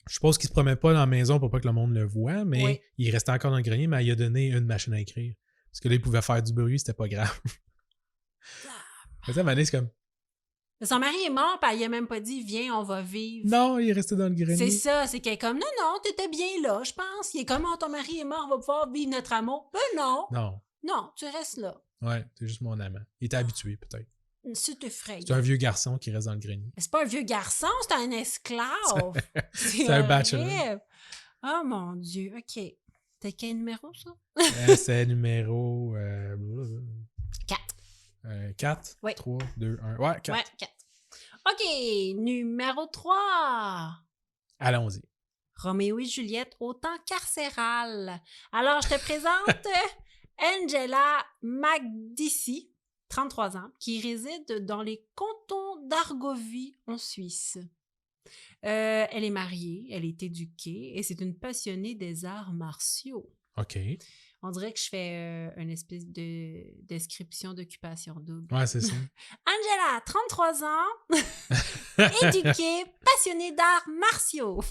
je suppose qu'il se promenait pas dans la maison pour pas que le monde le voie, mais Oui. il restait encore dans le grenier, mais il a donné une machine à écrire. Parce que là, il pouvait faire du bruit, c'était pas grave. Mais ça, c'est comme... Son mari est mort, puis elle a même pas dit « Viens, on va vivre ». Non, il est resté dans le grenier. C'est ça, c'est qu'elle est comme « Non, t'étais bien là, je pense. Il est comme « Oh, ton mari est mort, on va pouvoir vivre notre amour. » Ben non, Non. non, tu restes là. Ouais, c'est juste mon amant. Il était habitué, peut-être. C'est effrayant. C'est un vieux garçon qui reste dans le grenier. C'est pas un vieux garçon, c'est un esclave. C'est un bachelor. horrible. Oh mon Dieu, OK. T'as quel numéro, ça? C'est numéro... 4. 4, Oui. 3, 2, 1. Ouais, 4. Ouais, 4. OK, numéro 3. Allons-y. Roméo et Juliette au temps carcéral. Alors, je te présente Angela Magdici, 33 ans, qui réside dans les cantons d'Argovie, en Suisse. Elle est mariée, elle est éduquée et c'est une passionnée des arts martiaux. OK. On dirait que je fais une espèce de description d'occupation double. Ouais, c'est ça. Angela, 33 ans, éduquée, passionnée d'arts martiaux.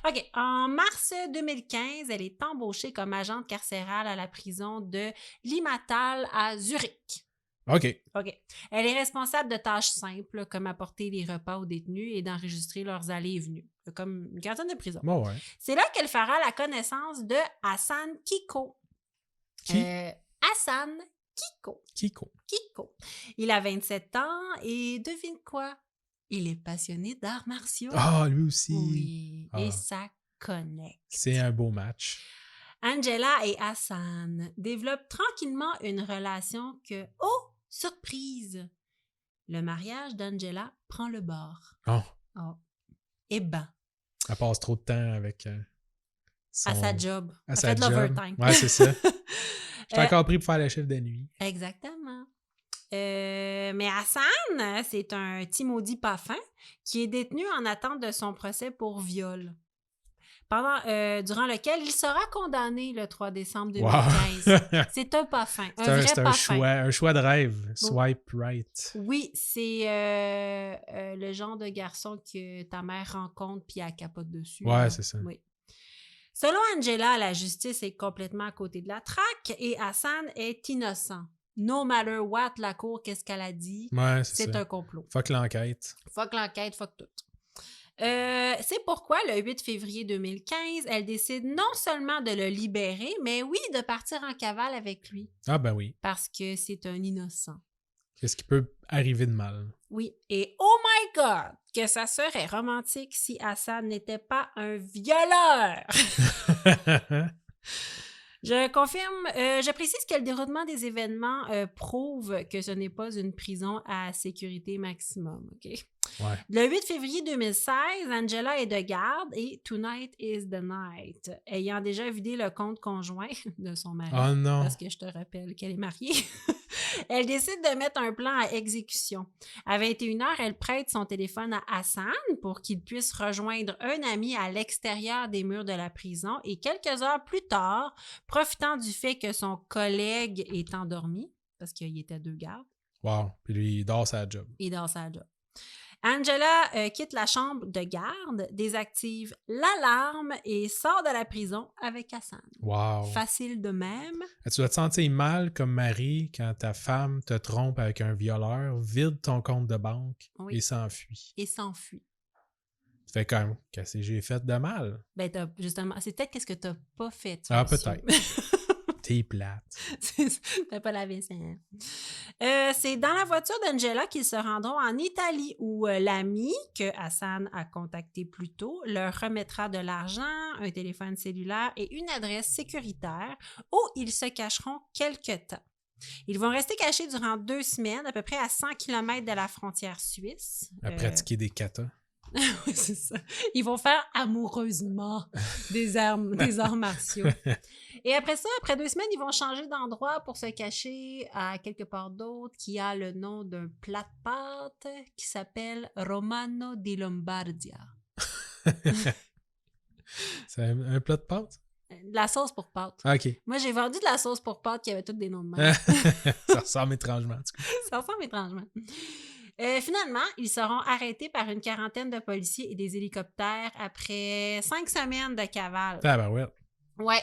OK. En mars 2015, elle est embauchée comme agente carcérale à la prison de Limmatal à Zurich. OK. OK. Elle est responsable de tâches simples comme apporter les repas aux détenus et d'enregistrer leurs allées et venues, comme une gardienne de prison. Bon, ouais. C'est là qu'elle fera la connaissance de Hassan Kiko. Qui? Hassan Kiko. Kiko. Il a 27 ans et devine quoi? Il est passionné d'arts martiaux. Ah, lui aussi. Oui, Ah. et ça connecte. C'est un beau match. Angela et Hassan développent tranquillement une relation que, oh, surprise! Le mariage d'Angela prend le bord. Oh, Oh. Eh ben, elle passe trop de temps avec à sa job. à Elle sa fait de job. l'overtime. Ouais, c'est ça. Je suis encore pris pour faire le chiffre de nuit. Exactement. Mais Hassan, c'est un petit maudit pas fin qui est détenu en attente de son procès pour viol. durant lequel il sera condamné le 3 décembre Wow. 2015. C'est un pas fin. C'est Un un choix de rêve. Swipe right. Oui, c'est le genre de garçon que ta mère rencontre puis elle capote dessus. Ouais, là. c'est ça. Oui. Selon Angela, la justice est complètement à côté de la traque et Hassan est innocent. No matter what, la cour, qu'est-ce qu'elle a dit? Ouais, C'est ça. un complot. Fuck l'enquête. Fuck l'enquête, fuck tout. C'est pourquoi, le 8 février 2015, elle décide non seulement de le libérer, mais oui, de partir en cavale avec lui. Ah ben oui. Parce que c'est un innocent. Qu'est-ce qui peut arriver de mal? Oui, et oh my God, que ça serait romantique si Hassan n'était pas un violeur! Je confirme, je précise que le déroulement des événements prouve que ce n'est pas une prison à sécurité maximum, OK? Ouais. Le 8 février 2016, Angela est de garde et Tonight is the night. Ayant déjà vidé le compte conjoint de son mari, Oh non. parce que je te rappelle qu'elle est mariée, elle décide de mettre un plan à exécution. À 21h, elle prête son téléphone à Hassan pour qu'il puisse rejoindre un ami à l'extérieur des murs de la prison et quelques heures plus tard, profitant du fait que son collègue est endormi, parce qu'il était deux gardes, Wow. Puis lui, il dort sa job. il dort sa job. Angela quitte la chambre de garde, désactive l'alarme et sort de la prison avec Hassan. Wow. Facile de même. Tu dois te sentir mal comme mari quand ta femme te trompe avec un violeur, vide ton compte de banque Oui. et s'enfuit. Et s'enfuit. Tu fais comme, qu'est-ce que j'ai fait de mal? Ben, justement, c'est peut-être qu'est-ce que t'as pas fait. Ah, monsieur. peut-être. T'es plate. T'as pas la vaisselle. C'est dans la voiture d'Angela qu'ils se rendront en Italie où l'ami que Hassan a contacté plus tôt leur remettra de l'argent, un téléphone cellulaire et une adresse sécuritaire où ils se cacheront quelque temps. Ils vont rester cachés durant 2 semaines, à peu près à 100 km de la frontière suisse. À pratiquer des katas. Oui, c'est ça. Ils vont faire amoureusement des arts martiaux. Et après ça, après 2 semaines, ils vont changer d'endroit pour se cacher à quelque part d'autre qui a le nom d'un plat de pâtes qui s'appelle Romano di Lombardia. C'est un plat de pâtes? De la sauce pour pâtes. Ah, OK. Moi, j'ai vendu de la sauce pour pâtes qui avait toutes des noms de même. Ça ressemble étrangement, en tout cas. Ça ressemble étrangement. Finalement, ils seront arrêtés par une quarantaine de policiers et des hélicoptères après 5 semaines de cavale. Ah ben ouais. Ouais,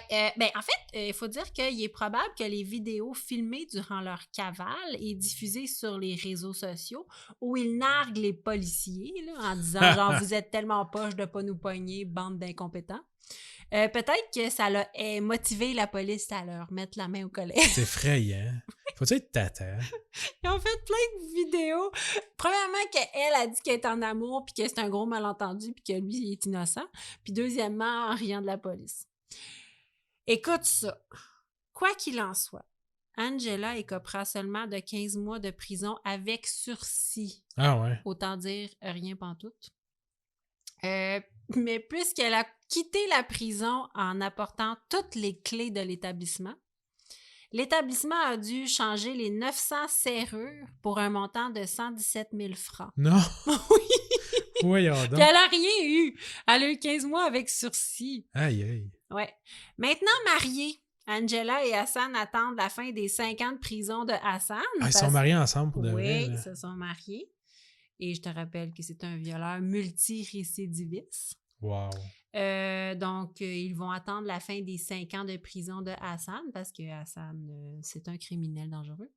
en fait, il faut dire qu'il est probable que les vidéos filmées durant leur cavale et diffusées sur les réseaux sociaux où ils narguent les policiers là, en disant genre vous êtes tellement poche de pas nous pogner, bande d'incompétents. Peut-être que ça a motivé la police à leur mettre la main au collet. C'est effrayant. Faut-tu être tata? Ils ont fait plein de vidéos. Premièrement, qu'elle a dit qu'elle est en amour puis que c'est un gros malentendu puis que lui, il est innocent. Puis deuxièmement, en riant de la police. Écoute ça. Quoi qu'il en soit, Angela écopera seulement de 15 mois de prison avec sursis. Ah ouais. Autant dire rien pantoute. Mais puisqu'elle a quitté la prison en apportant toutes les clés de l'établissement a dû changer les 900 serrures pour un montant de 117 000 francs. Non! Oui! Voyons donc. Puis elle a rien eu. Elle a eu 15 mois avec sursis. Aïe, aïe. Ouais. Maintenant mariée, Angela et Hassan attendent la fin des 5 ans de prison de Hassan. Ah, ils sont mariés ensemble pour de vrai. Oui, là. ils se sont mariés. Et je te rappelle que c'est un violeur multirécidiviste. Wow. Donc, ils vont attendre la fin des 5 ans de prison de Hassan parce que Hassan, c'est un criminel dangereux.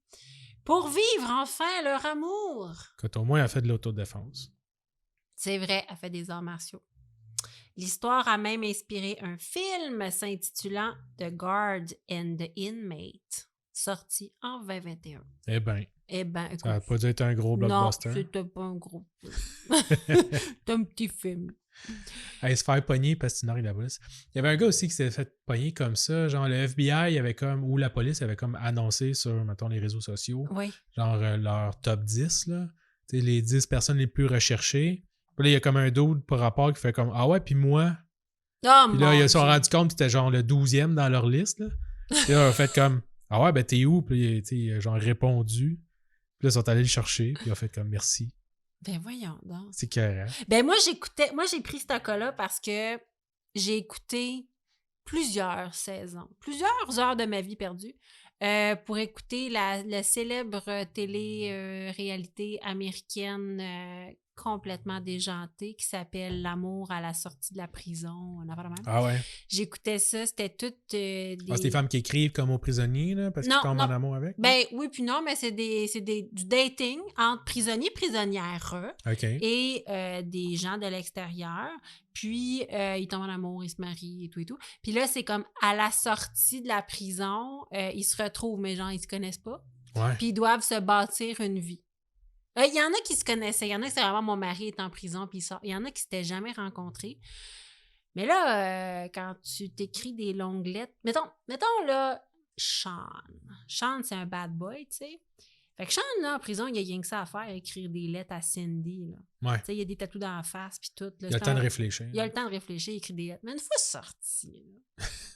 Pour vivre enfin leur amour. Quand au moins, elle a fait de l'autodéfense. C'est vrai, elle fait des arts martiaux. L'histoire a même inspiré un film s'intitulant The Guard and the Inmate, sorti en 2021. Eh bien, Écoute, ça n'a pas dû être un gros blockbuster. Non, c'était pas un gros film. C'était un petit film. Elle se faire pogner parce que tu nargues la police. Il y avait un gars aussi qui s'est fait pogner comme ça. Genre, le FBI avait comme, ou la police avait comme annoncé sur, mettons, les réseaux sociaux, Oui. genre leur top 10, là. Tu sais, les 10 personnes les plus recherchées. Puis là, il y a comme un dude par rapport qui fait comme, ah ouais, puis moi. Oh, Puis là, ils se sont rendus compte que c'était genre le 12e dans leur liste, là. Puis là, ils ont fait comme, ah ouais, ben t'es où? Puis il a genre répondu. Puis là, ils sont allés le chercher. Puis ils ont fait comme, merci. Ben voyons donc. C'est carré. Ben moi, j'ai pris ce cas-là parce que j'ai écouté plusieurs saisons, plusieurs heures de ma vie perdue pour écouter la célèbre télé-réalité américaine complètement déjantée qui s'appelle L'amour à la sortie de la prison. Ah ouais. J'écoutais ça, c'était toutes des... Ah, c'est des femmes qui écrivent comme aux prisonniers, là, parce qu'ils tombent en amour avec? Ben oui, puis non, mais c'est du dating entre prisonniers et prisonnières OK. et des gens de l'extérieur. Puis, ils tombent en amour, ils se marient et tout et tout. Puis là, c'est comme à la sortie de la prison, ils se retrouvent, mais genre, ils se connaissent pas. Ouais. Puis, ils doivent se bâtir une vie. Il y en a qui se connaissaient. Il y en a qui, c'est vraiment mon mari est en prison, puis il sort. Il y en a qui s'étaient jamais rencontrés. Mais là, quand tu t'écris des longues lettres... Mettons là, Sean. Sean, c'est un bad boy, tu sais. Fait que Sean, là, en prison, il y a rien que ça à faire, écrire des lettres à Cindy, là. Ouais. Tu sais, il y a des tatous dans la face, puis tout. Là, il a le temps de réfléchir. Il a le temps de réfléchir, écrire des lettres. Mais une fois sorti,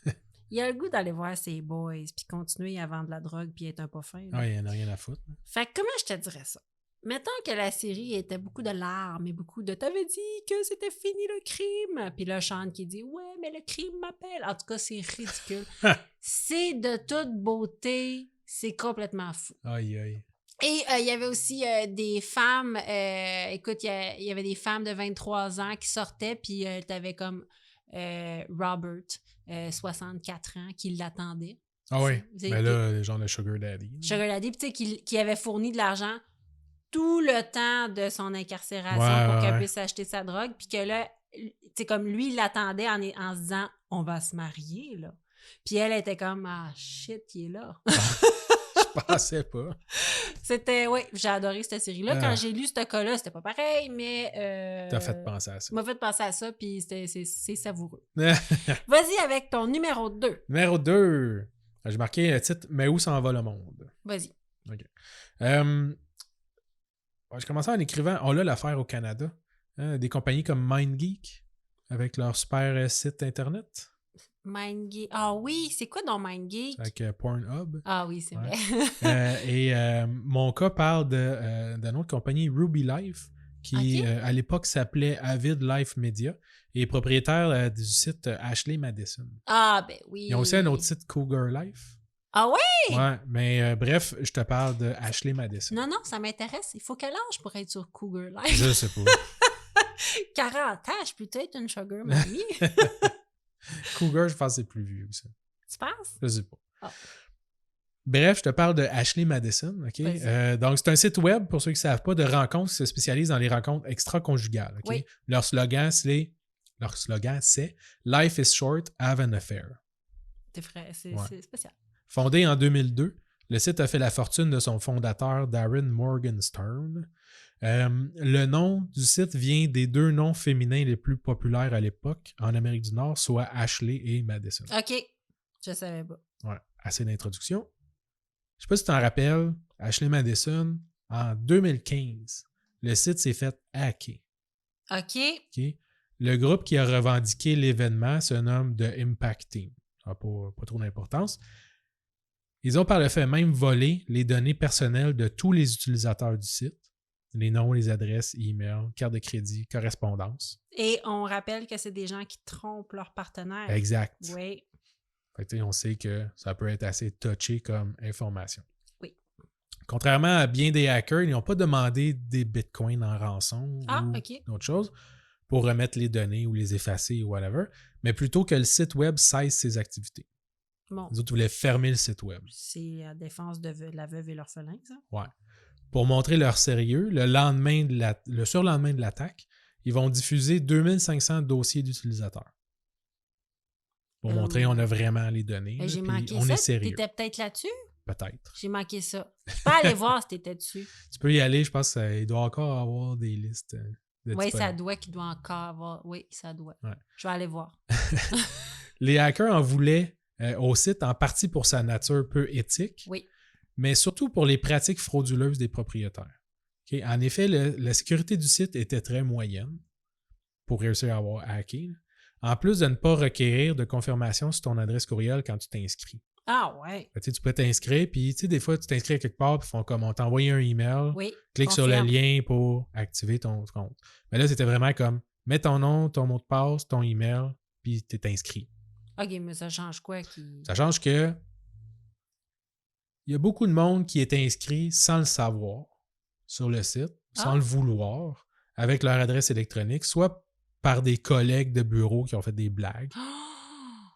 là, il a le goût d'aller voir ses boys, puis continuer à vendre de la drogue, puis être un pas fin. Ouais, il n'y en a rien à foutre. Fait que comment je te dirais ça? Mettons que la série était beaucoup de larmes et beaucoup de « T'avais dit que c'était fini le crime! » Puis là, Sean qui dit « Ouais, mais le crime m'appelle! » En tout cas, c'est ridicule. C'est de toute beauté. C'est complètement fou. Aïe, aïe. Et il y avait aussi des femmes... écoute, il y avait des femmes de 23 ans qui sortaient, puis t'avais comme Robert, 64 ans, qui l'attendait. Ah oui, mais là, genre le Sugar Daddy. Sugar Daddy, puis tu sais, qui avait fourni de l'argent tout le temps de son incarcération pour qu'elle puisse acheter sa drogue, puis que là, tu sais, comme lui, il l'attendait en se disant « On va se marier, là. » Puis elle était comme « Ah, shit, il est là. » Je pensais pas. C'était, oui, j'ai adoré cette série-là. Quand j'ai lu ce cas-là, c'était pas pareil, mais... T'as fait penser à ça. M'a fait penser à ça, puis c'est savoureux. Vas-y avec ton numéro 2. Numéro 2. J'ai marqué un titre « Mais où s'en va le monde? » Vas-y. OK. Je commençais en écrivant, on a l'affaire au Canada. Hein, des compagnies comme MindGeek, avec leur super site Internet. MindGeek. Ah oui, c'est quoi dans MindGeek? Avec Pornhub. Ah oui, c'est vrai. Mon cas parle d'une autre compagnie, Ruby Life, qui à l'époque s'appelait Avid Life Media, et est propriétaire du site Ashley Madison. Ah ben oui. Ils ont aussi un autre site, Cougar Life. Ah ouais? Ouais, mais bref, je te parle de Ashley Madison. Non, ça m'intéresse. Il faut quel âge pour être sur Cougar Life? Je sais pas. 40 ans, je peux être une sugar mamie. Cougar, je pense que c'est plus vieux que ça. Tu penses? Je sais pas. Oh. Bref, je te parle de Ashley Madison. OK? Donc, c'est un site web, pour ceux qui ne savent pas, de rencontres qui se spécialisent dans les rencontres extra-conjugales. OK? Oui. Leur slogan, c'est Life is short, have an affair. C'est vrai, c'est spécial. Fondé en 2002, le site a fait la fortune de son fondateur, Darren Morgenstern. Le nom du site vient des deux noms féminins les plus populaires à l'époque en Amérique du Nord, soit Ashley et Madison. OK. Je savais pas. Ouais, assez d'introduction. Je sais pas si tu t'en rappelles, Ashley Madison, en 2015, le site s'est fait hacker. OK. Le groupe qui a revendiqué l'événement se nomme The Impact Team. Ça n'a pas trop d'importance. Ils ont par le fait même volé les données personnelles de tous les utilisateurs du site. Les noms, les adresses, emails, cartes de crédit, correspondance. Et on rappelle que c'est des gens qui trompent leurs partenaires. Exact. Oui. Fait que, on sait que ça peut être assez touché comme information. Oui. Contrairement à bien des hackers, ils n'ont pas demandé des bitcoins en rançon ou d'autres choses pour remettre les données ou les effacer ou whatever, mais plutôt que le site web cesse ses activités. Bon. Les autres voulaient fermer le site web. C'est la défense de la veuve et l'orphelin, ça? Ouais. Pour montrer leur sérieux, le surlendemain de l'attaque, ils vont diffuser 2500 dossiers d'utilisateurs. Pour montrer qu'on a vraiment les données. J'ai manqué on ça. Est sérieux. T'étais peut-être là-dessus? Peut-être. J'ai manqué ça. Tu peux aller voir si t'étais dessus. Tu peux y aller, je pense qu'il doit encore avoir des listes. Oui, ça doit qu'il doit encore avoir. Oui, ça doit. Ouais. Je vais aller voir. Les hackers en voulaient au site en partie pour sa nature peu éthique, oui, mais surtout pour les pratiques frauduleuses des propriétaires. Okay? En effet, la sécurité du site était très moyenne pour réussir à avoir hacké. En plus de ne pas requérir de confirmation sur ton adresse courriel quand tu t'inscris. Ah ouais. Tu peux t'inscrire, puis des fois, tu t'inscris à quelque part, puis ils font comme on t'a envoyé un email, clique sur le lien pour activer ton compte. Mais là, c'était vraiment comme mets ton nom, ton mot de passe, ton email, puis tu es inscrit. OK, mais ça change quoi? Ça change que il y a beaucoup de monde qui est inscrit sans le savoir sur le site, sans le vouloir, avec leur adresse électronique, soit par des collègues de bureau qui ont fait des blagues,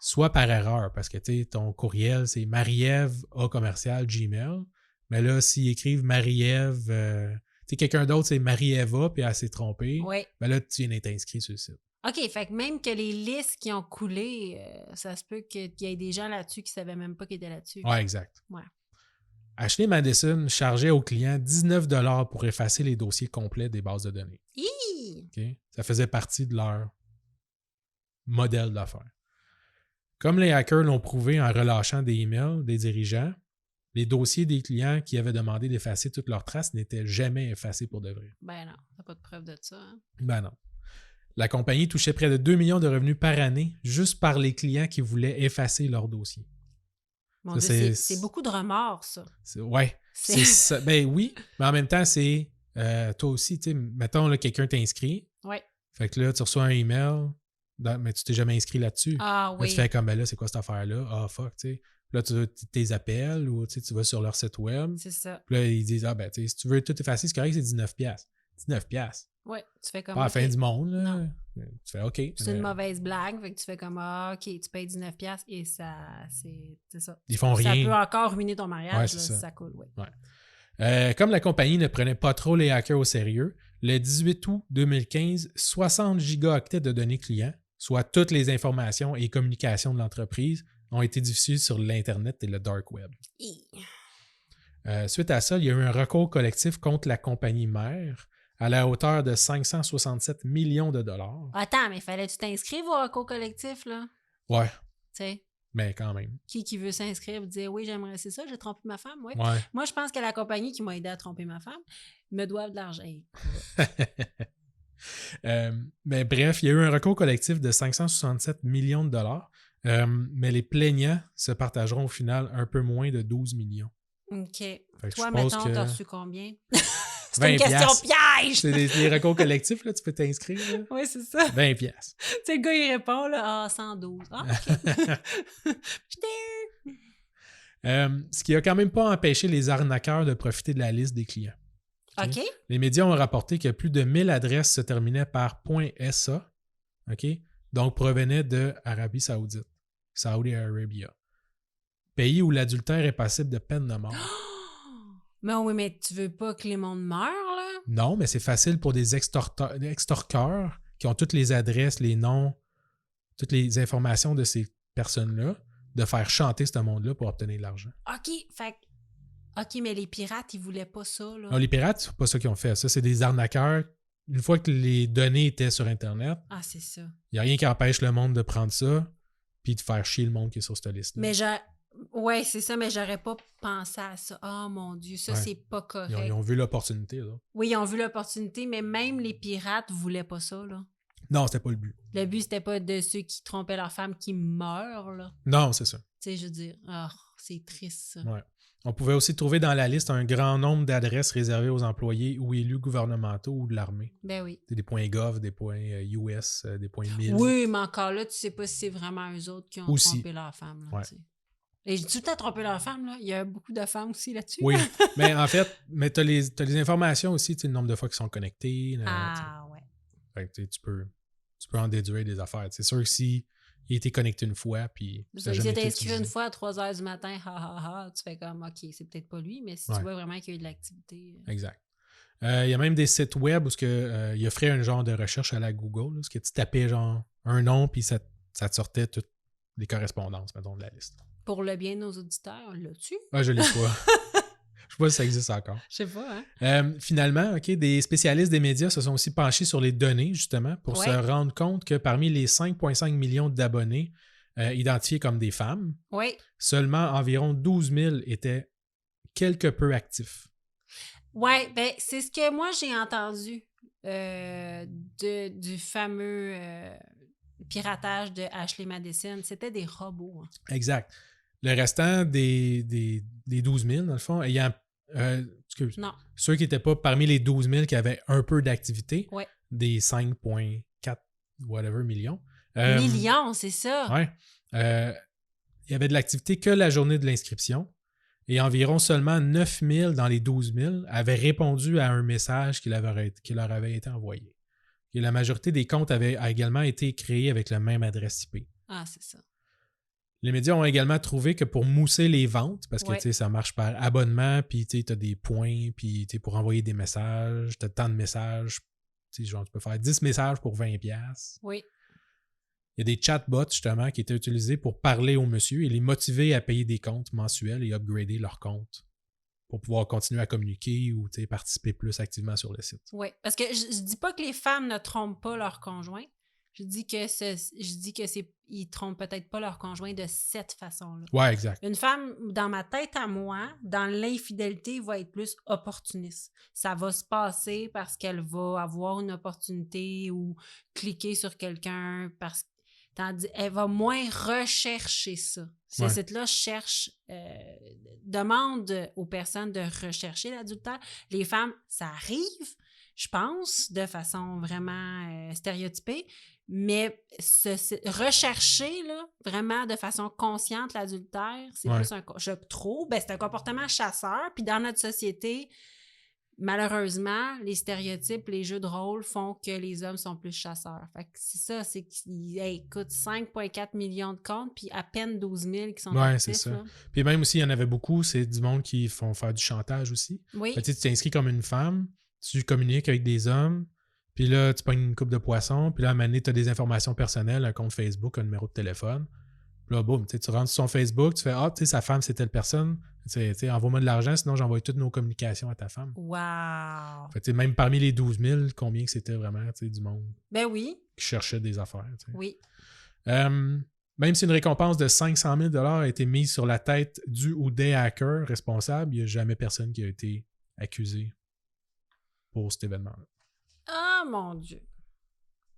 soit par erreur, parce que ton courriel, c'est mariève@gmail. Mais là, s'ils écrivent Marie-Ève, quelqu'un d'autre, c'est Marie-Èva, puis elle s'est trompée, Oui. ben là, tu viens d'être inscrit sur le site. OK, fait que même que les listes qui ont coulé, ça se peut qu'il y ait des gens là-dessus qui ne savaient même pas qu'ils étaient là-dessus. Ouais, exact. Ouais. Ashley Madison chargeait aux clients 19 $ pour effacer les dossiers complets des bases de données. Okay? Ça faisait partie de leur modèle d'affaires. Comme les hackers l'ont prouvé en relâchant des emails des dirigeants, les dossiers des clients qui avaient demandé d'effacer toutes leurs traces n'étaient jamais effacés pour de vrai. Ben non, t'as pas de preuve de ça. Hein? Ben non. La compagnie touchait près de 2 millions de revenus par année juste par les clients qui voulaient effacer leurs dossiers. Mon Dieu, c'est beaucoup de remords, ça. Ouais. Ben oui, mais en même temps, c'est toi aussi, tu sais, mettons, là, quelqu'un t'inscrit. Ouais. Fait que là, tu reçois un email, mais tu t'es jamais inscrit là-dessus. Ah oui. Là, tu fais comme, ben là, c'est quoi cette affaire-là? Ah, fuck, tu sais. Là, tu tes appels ou tu vas sur leur site web. C'est ça. Puis là, ils disent, ah, ben, tu sais, si tu veux tout effacer, c'est correct, c'est 19$. 19$. Ouais, tu fais comme. Pas à la fin du monde, là. Non. Tu fais OK. C'est une mauvaise blague, fait que tu fais comme, ah, OK, tu payes 19$ et ça, c'est ça. Ils font rien. Ça peut encore ruiner ton mariage, ouais, là, ça. si ça coule, oui. Ouais. Comme la compagnie ne prenait pas trop les hackers au sérieux, le 18 août 2015, 60 gigaoctets de données clients, soit toutes les informations et communications de l'entreprise, ont été diffusées sur l'Internet et le Dark Web. Suite à ça, il y a eu un recours collectif contre la compagnie mère à la hauteur de 567 millions de dollars. Attends, mais fallait-tu t'inscrire au recours collectif, là? Ouais. Tu sais. Mais quand même. Qui veut s'inscrire et dire oui, j'aimerais, c'est ça, j'ai trompé ma femme, oui. Ouais. Moi, je pense que la compagnie qui m'a aidé à tromper ma femme me doit de l'argent. Mais bref, il y a eu un recours collectif de 567 millions de dollars, mais les plaignants se partageront au final un peu moins de 12 millions. OK. Toi, mettons, t'as reçu combien? C'est une question piège! C'est les recours collectifs, là, tu peux t'inscrire. Oui, c'est ça. 20$. Tu sais, le gars, il répond, là, 112. Ah, OK. Ce qui n'a quand même pas empêché les arnaqueurs de profiter de la liste des clients. OK. Les médias ont rapporté que plus de 1000 adresses se terminaient par .sa, OK, donc provenaient de Arabie Saoudite, Saudi Arabia, pays où l'adultère est passible de peine de mort. Mais oui, mais tu veux pas que les mondes meurent, là? Non, mais c'est facile pour des extorqueurs qui ont toutes les adresses, les noms, toutes les informations de ces personnes-là, de faire chanter ce monde-là pour obtenir de l'argent. OK, mais les pirates, ils voulaient pas ça, là. Non, les pirates, c'est pas ça qu'ils ont fait. Ça, c'est des arnaqueurs. Une fois que les données étaient sur Internet, c'est ça. Il n'y a rien qui empêche le monde de prendre ça puis de faire chier le monde qui est sur cette liste-là. Mais ouais, c'est ça, mais j'aurais pas pensé à ça. Oh mon Dieu, ça, c'est pas correct. Ils ont vu l'opportunité, là. Oui, ils ont vu l'opportunité, mais même les pirates voulaient pas ça, là. Non, c'était pas le but. Le but, c'était pas de ceux qui trompaient leur femme qui meurent, là. Non, c'est ça. Tu sais, je veux dire, c'est triste, ça. Ouais. On pouvait aussi trouver dans la liste un grand nombre d'adresses réservées aux employés ou élus gouvernementaux ou de l'armée. Ben oui. Des points .gov, des points US, des points 1000. Oui, mais encore là, tu sais pas si c'est vraiment eux autres qui ont trompé leur femme, là, tu sais. Et j'ai tout le temps trompé leur femme, là. Il y a beaucoup de femmes aussi là-dessus. Oui, mais en fait, t'as les informations aussi, tu sais, le nombre de fois qu'ils sont connectés. Ouais. Fait que, tu peux en déduire des affaires. C'est sûr que si il était connecté une fois, puis... Il s'est inscrit une fois à 3h du matin, tu fais comme, OK, c'est peut-être pas lui, mais si tu vois vraiment qu'il y a eu de l'activité... Exact. Il y a même des sites web où il offrait un genre de recherche à la Google, là, où tu tapais genre un nom, puis ça te sortait toutes les correspondances, mettons, de la liste. Pour le bien de nos auditeurs, l'as-tu? Ah, je l'ai pas. Je sais pas si ça existe encore. Je sais pas, Finalement, des spécialistes des médias se sont aussi penchés sur les données, justement, pour se rendre compte que parmi les 5,5 millions d'abonnés identifiés comme des femmes, seulement environ 12 000 étaient quelque peu actifs. Oui, ben c'est ce que moi j'ai entendu du fameux piratage de Ashley Madison. C'était des robots. Hein. Exact. Le restant des 12 000, dans le fond, ayant... non. Ceux qui n'étaient pas parmi les 12 000 qui avaient un peu d'activité, ouais. des 5,4 whatever millions, Millions, c'est ça. Ouais. Il y avait de l'activité que la journée de l'inscription et environ seulement 9 000 dans les 12 000 avaient répondu à un message qui leur avait été envoyé. Et la majorité des comptes a également été créés avec la même adresse IP. Ah, c'est ça. Les médias ont également trouvé que pour mousser les ventes, parce que Ouais. tu sais, ça marche par abonnement, puis tu as des points, puis pour envoyer des messages, tu as tant de messages. Genre, tu peux faire 10 messages pour 20$. Oui. Il y a des chatbots, justement, qui étaient utilisés pour parler aux monsieur et les motiver à payer des comptes mensuels et upgrader leur compte pour pouvoir continuer à communiquer ou participer plus activement sur le site. Oui. Parce que je dis pas que les femmes ne trompent pas leur conjoint. Je dis que ils trompent peut-être pas leur conjoint de cette façon-là. Ouais, exact. Une femme, dans ma tête à moi, dans l'infidélité, va être plus opportuniste. Ça va se passer parce qu'elle va avoir une opportunité ou cliquer sur quelqu'un tandis elle va moins rechercher ça. Ce site-là demande aux personnes de rechercher l'adultère. Les femmes, ça arrive, je pense, de façon vraiment stéréotypée, mais rechercher là, vraiment de façon consciente l'adultère, c'est plus je trouve, c'est un comportement chasseur. Puis dans notre société, malheureusement, les stéréotypes, les jeux de rôle font que les hommes sont plus chasseurs. Fait que c'est ça, c'est qu'ils écoutent 5,4 millions de comptes, puis à peine 12 000 qui sont actifs. C'est ça. Là. Puis même aussi, il y en avait beaucoup, c'est du monde qui font faire du chantage aussi. Oui. Fait que, tu t'inscris comme une femme, tu communiques avec des hommes, puis là, tu pognes une coupe de poisson, puis là, à un moment donné, tu as des informations personnelles, un compte Facebook, un numéro de téléphone. Puis là, boum, tu rentres sur son Facebook, tu fais « Ah, tu sais, sa femme, c'est telle personne. Envoie-moi de l'argent, sinon j'envoie toutes nos communications à ta femme. » Wow! Fait que, même parmi les 12 000, combien que c'était vraiment du monde ben oui. qui cherchait des affaires. T'sais. Oui. Même si une récompense de 500 000 a été mise sur la tête du ou des hackers responsables, il n'y a jamais personne qui a été accusé pour cet événement-là. Ah, mon Dieu!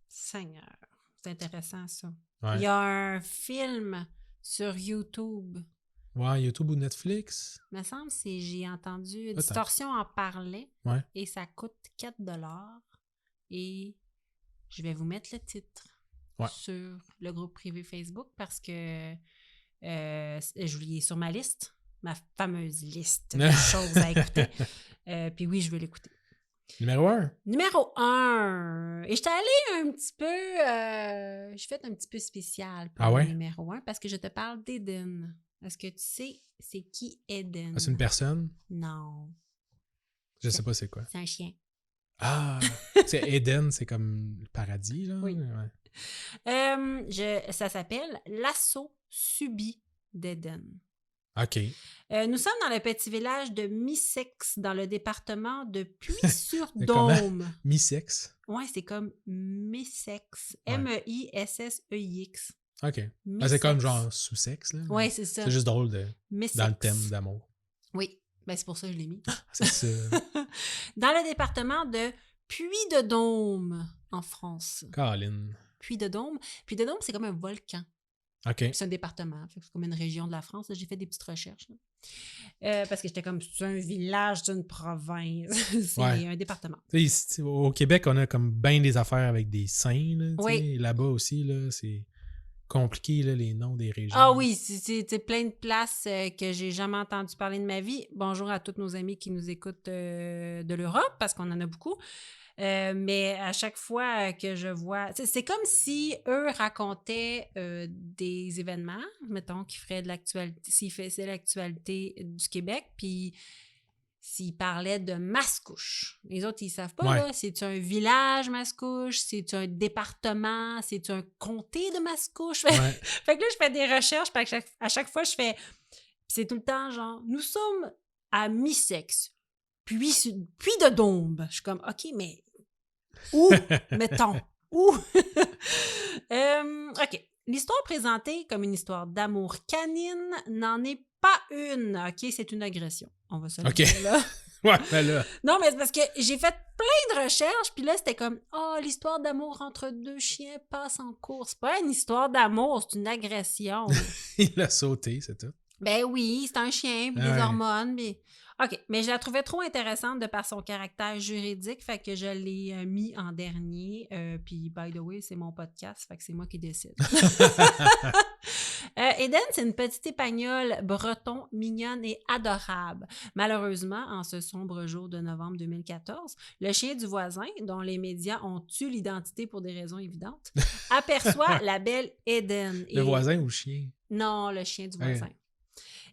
Seigneur! C'est intéressant, ça. Ouais. Il y a un film sur YouTube. Ouais, YouTube ou Netflix? Il me semble que j'ai entendu Distorsion en parlait. Ouais. Et ça coûte 4 $. Et je vais vous mettre le titre sur le groupe privé Facebook parce que je l'ai sur ma liste, ma fameuse liste de choses à écouter. Puis oui, je veux l'écouter. Numéro 1. Numéro 1. Et j'étais allée un petit peu... j'ai fait un petit peu spécial pour le numéro 1 parce que je te parle d'Eden. Est-ce que tu sais c'est qui Eden? C'est une personne? Non. Je sais pas c'est quoi. C'est un chien. Ah! C'est Eden, c'est comme le paradis, là? Oui. Ouais. Ça s'appelle L'assaut subi d'Eden. OK. Nous sommes dans le petit village de Missex, dans le département de Puy-sur-Dôme. Mi-sexe? Oui, c'est comme Missex. M-E-I-S-S-E-I-X. OK. C'est comme genre sous-sexe, là. Oui, c'est ça. C'est juste drôle Missex. dans le thème d'amour. Oui, c'est pour ça que je l'ai mis. C'est ça. Dans le département de Puy-de-Dôme, en France. Caroline. Puy-de-Dôme. Puy-de-Dôme, c'est comme un volcan. OK. C'est un département, c'est comme une région de la France. J'ai fait des petites recherches. Parce que j'étais comme, c'est un village, c'est une province. C'est un département. Ici, au Québec, on a comme bien des affaires avec des saints. Là, oui. Là-bas aussi, là, c'est compliqué, là, les noms des régions. Ah oui, c'est plein de places que j'ai jamais entendu parler de ma vie. Bonjour à tous nos amis qui nous écoutent de l'Europe, parce qu'on en a beaucoup. Mais à chaque fois que je vois... C'est comme si eux racontaient des événements, mettons, qui feraient de l'actualité, s'ils faisaient l'actualité du Québec, puis s'ils parlaient de Mascouche. Les autres, ils savent pas, là. C'est-tu un village, Mascouche? C'est-tu un département? C'est-tu un comté de Mascouche? Fait que là, je fais des recherches, puis à chaque fois, je fais... c'est tout le temps genre, nous sommes à mi-sexe. Puis de Dôme. Je suis comme, OK, mais où, mettons? Où? OK. L'histoire présentée comme une histoire d'amour canine n'en est pas une. OK, c'est une agression. On va se le dire, là. Là. Non, mais c'est parce que j'ai fait plein de recherches, puis là, c'était comme, l'histoire d'amour entre deux chiens passe en cours. C'est pas une histoire d'amour, c'est une agression. Il l'a sauté, c'est tout. Ben oui, c'est un chien, puis des Ouais. hormones, puis... OK, mais je la trouvais trop intéressante de par son caractère juridique, fait que je l'ai mis en dernier. Puis, by the way, c'est mon podcast, fait que c'est moi qui décide. Eden, c'est une petite épagnole breton, mignonne et adorable. Malheureusement, en ce sombre jour de novembre 2014, le chien du voisin, dont les médias ont tué l'identité pour des raisons évidentes, aperçoit la belle Eden. Le voisin ou le chien? Non, le chien du Ouais. voisin.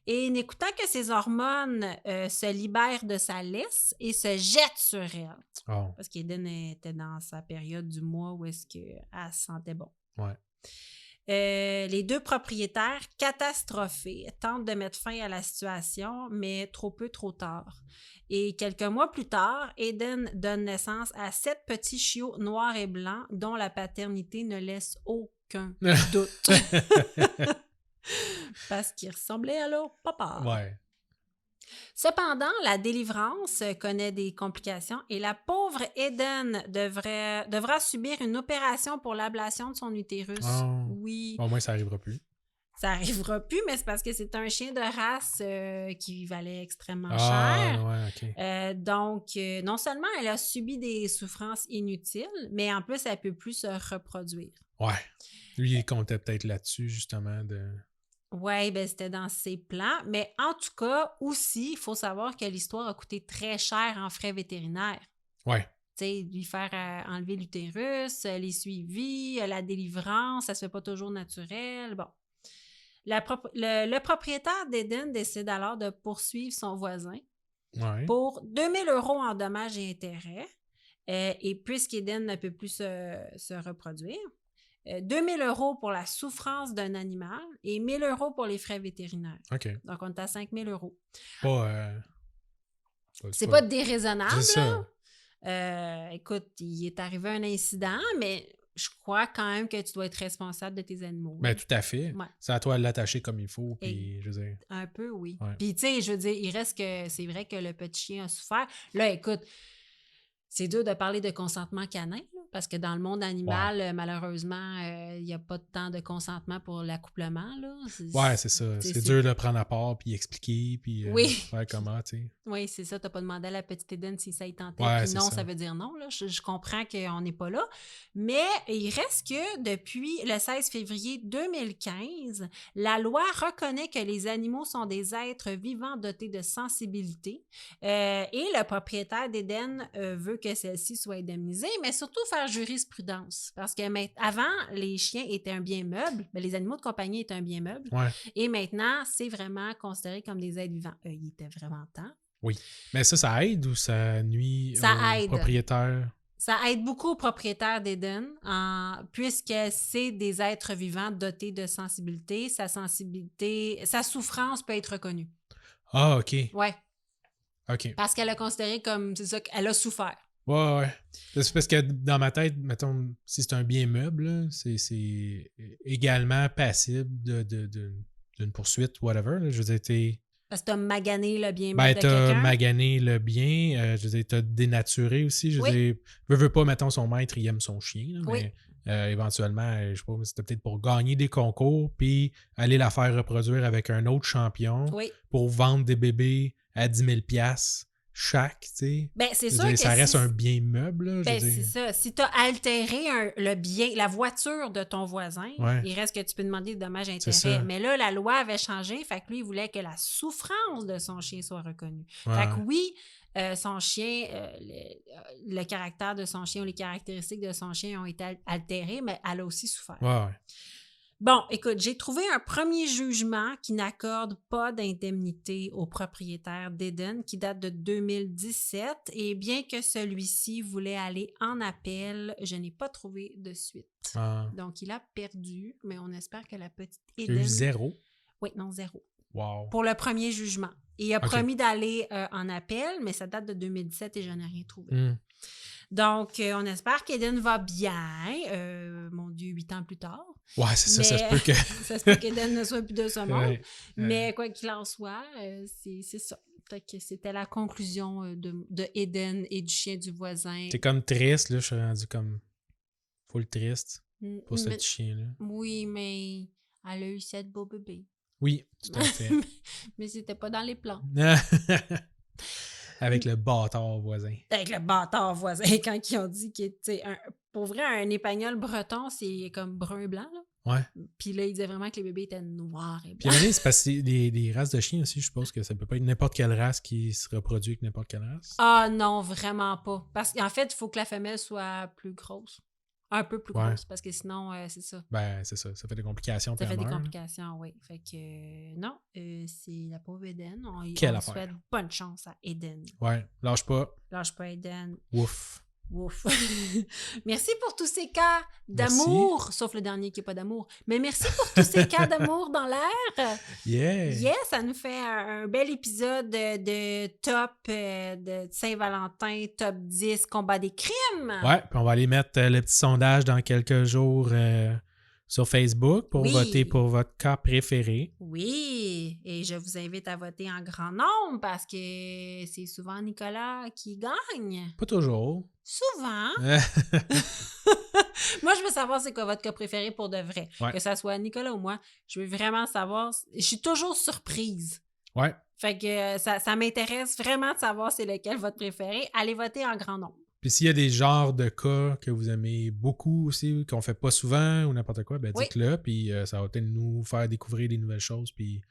Et n'écoutant que ses hormones se libèrent de sa laisse et se jettent sur elle. Oh, Parce qu'Eden était dans sa période du mois où est-ce qu'elle se sentait bon. ouais. Les deux propriétaires, catastrophés, tentent de mettre fin à la situation, mais trop peu, trop tard. Et quelques mois plus tard, Eden donne naissance à 7 petits chiots noirs et blancs dont la paternité ne laisse aucun doute. Parce qu'ils ressemblaient à leur papa. Ouais. Cependant, la délivrance connaît des complications et la pauvre Eden devra subir une opération pour l'ablation de son utérus. Oh. Oui, Au moins, ça arrivera plus. ça arrivera plus, mais c'est parce que c'est un chien de race qui valait extrêmement cher. Ah, ouais, OK. Donc, non seulement elle a subi des souffrances inutiles, mais en plus, elle ne peut plus se reproduire. Ouais. Lui, il comptait peut-être là-dessus, justement, de... Oui, ben c'était dans ses plans. Mais en tout cas, aussi, il faut savoir que l'histoire a coûté très cher en frais vétérinaires. Ouais. Tu sais, lui faire enlever l'utérus, les suivis, la délivrance, ça se fait pas toujours naturel. Bon. Le propriétaire d'Eden décide alors de poursuivre son voisin Ouais. pour 2000 € en dommages et intérêts. Et puisqu'Eden ne peut plus se reproduire, 2000 € pour la souffrance d'un animal et 1000 € pour les frais vétérinaires. OK. Donc, on est à 5000 €. Pas... C'est pas déraisonnable, C'est ça. là. Écoute, il est arrivé un incident, mais je crois quand même que tu dois être responsable de tes animaux. Ben, tout à fait. Ouais. C'est à toi de l'attacher comme il faut, puis je veux dire... Un peu, oui. Ouais. Puis, tu sais, je veux dire, il reste que c'est vrai que le petit chien a souffert. Là, écoute, c'est dur de parler de consentement canin, là, parce que dans le monde animal, malheureusement, il n'y a pas tant de consentement pour l'accouplement. Là. Ouais, c'est ça. C'est dur de le prendre à part, puis expliquer, puis Oui. faire comment, tu sais. Oui, c'est ça. Tu n'as pas demandé à la petite Eden si ça y tentait. Ouais, Puis c'est non, ça. ça veut dire non. Là. Je comprends qu'on n'est pas là. Mais il reste que depuis le 16 février 2015, la loi reconnaît que les animaux sont des êtres vivants dotés de sensibilité. Et le propriétaire d'Eden veut que celle-ci soit indemnisée, mais surtout faire jurisprudence. Parce que avant, les chiens étaient un bien meuble. Ben, les animaux de compagnie étaient un bien meuble. Ouais. Et maintenant, c'est vraiment considéré comme des êtres vivants. Il était vraiment temps. Oui. Mais ça aide ou ça nuit Ça aux aide. propriétaires? Ça aide beaucoup aux propriétaires d'Eden, puisque c'est des êtres vivants dotés de sensibilité. Sa souffrance peut être reconnue. Ah, OK. Ouais. OK. Parce qu'elle a considéré comme, c'est ça, qu'elle a souffert. Ouais. C'est parce que dans ma tête, mettons, si c'est un bien meuble, là, c'est également passible d'une poursuite, whatever. Là. Je veux dire, Parce que t'as magané le bien ben, meuble de t'as quelqu'un. magané le bien, je veux dire, t'as dénaturé aussi. Je veux dire, veux pas, mettons, son maître, il aime son chien, là, Oui. mais éventuellement, je sais pas, c'était peut-être pour gagner des concours, puis aller la faire reproduire avec un autre champion Oui. pour vendre des bébés à 10 000 $ chaque, tu sais. Ben, c'est Je veux sûr dire, que ça reste si... un bien meuble, là, je Ben, veux c'est dire. ça. Si tu as altéré le bien, la voiture de ton voisin, Ouais. il reste que tu peux demander des dommages et C'est intérêts. ça. Mais là, la loi avait changé, fait que lui, il voulait que la souffrance de son chien soit reconnue. Ouais. Fait que oui, son chien, le caractère de son chien ou les caractéristiques de son chien ont été altérées, mais elle a aussi souffert. Ouais. Bon, écoute, j'ai trouvé un premier jugement qui n'accorde pas d'indemnité au propriétaire d'Eden, qui date de 2017, et bien que celui-ci voulait aller en appel, je n'ai pas trouvé de suite. Ah. Donc, il a perdu, mais on espère que la petite Il y a eu Eden... 0. Oui, non, 0. Wow. Pour le premier jugement. Et il a OK. promis d'aller en appel, mais ça date de 2017 et je n'ai rien trouvé. Donc, on espère qu'Eden va bien. Mon Dieu, 8 ans plus tard. Ouais, c'est ça, Mais, ça se peut que... ça se peut qu'Eden ne soit plus de ce monde. Ouais. Mais quoi qu'il en soit, c'est ça. Fait que c'était la conclusion de Eden et du chien du voisin. T'es comme triste, là. Je suis rendu comme full triste pour ce Mais- petit chien-là. Oui, mais elle a eu 7 beaux bébés. Oui, tout à fait. Mais c'était pas dans les plans. Avec le bâtard voisin. Avec le bâtard voisin, quand ils ont dit que, tu sais, pour vrai, un épagnol breton, c'est comme brun-blanc, là. Ouais. Puis là, ils disaient vraiment que les bébés étaient noirs et Puis à un blancs. moment donné, c'est parce que c'est des races de chiens aussi, je suppose que ça peut pas être n'importe quelle race qui se reproduit avec n'importe quelle race. Ah non, vraiment pas. Parce qu'en fait, il faut que la femelle soit plus grosse. Un peu plus Ouais. grosse, parce que sinon, c'est ça. Ben, c'est ça. Ça fait des complications. Ça puis fait elle des meurt, là. complications, oui. Fait que c'est la pauvre Eden. Quelle on affaire. souhaite bonne chance à Eden. Ouais, lâche pas. Lâche pas Eden. Ouf. Ouf. Merci pour tous ces cas d'amour, sauf le dernier qui n'est pas d'amour. Mais merci pour tous ces cas d'amour dans l'air. Yeah! Yes, ça nous fait un bel épisode de top de Saint-Valentin, top 10, combat des crimes. Ouais, puis on va aller mettre le petit sondage dans quelques jours sur Facebook pour Oui. voter pour votre cas préféré. Oui, et je vous invite à voter en grand nombre parce que c'est souvent Nicolas qui gagne. Pas toujours. Souvent. Moi, je veux savoir c'est quoi votre cas préféré pour de vrai. Ouais. Que ça soit Nicolas ou moi, je veux vraiment savoir. Je suis toujours surprise. Ouais. Fait que ça m'intéresse vraiment de savoir c'est lequel votre préféré. Allez voter en grand nombre. Puis s'il y a des genres de cas que vous aimez beaucoup aussi, qu'on fait pas souvent ou n'importe quoi, ben Oui. dites-le, puis ça va peut-être nous faire découvrir des nouvelles choses, puis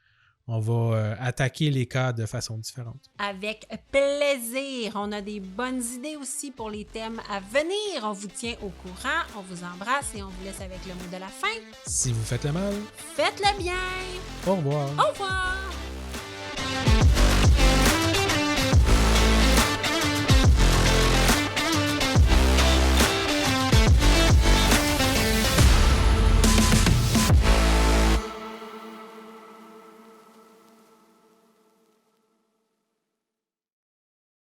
on va attaquer les cas de façon différente. Avec plaisir. On a des bonnes idées aussi pour les thèmes à venir. On vous tient au courant, on vous embrasse et on vous laisse avec le mot de la fin. Si vous faites le mal, Faites-le bien. au revoir. Au revoir.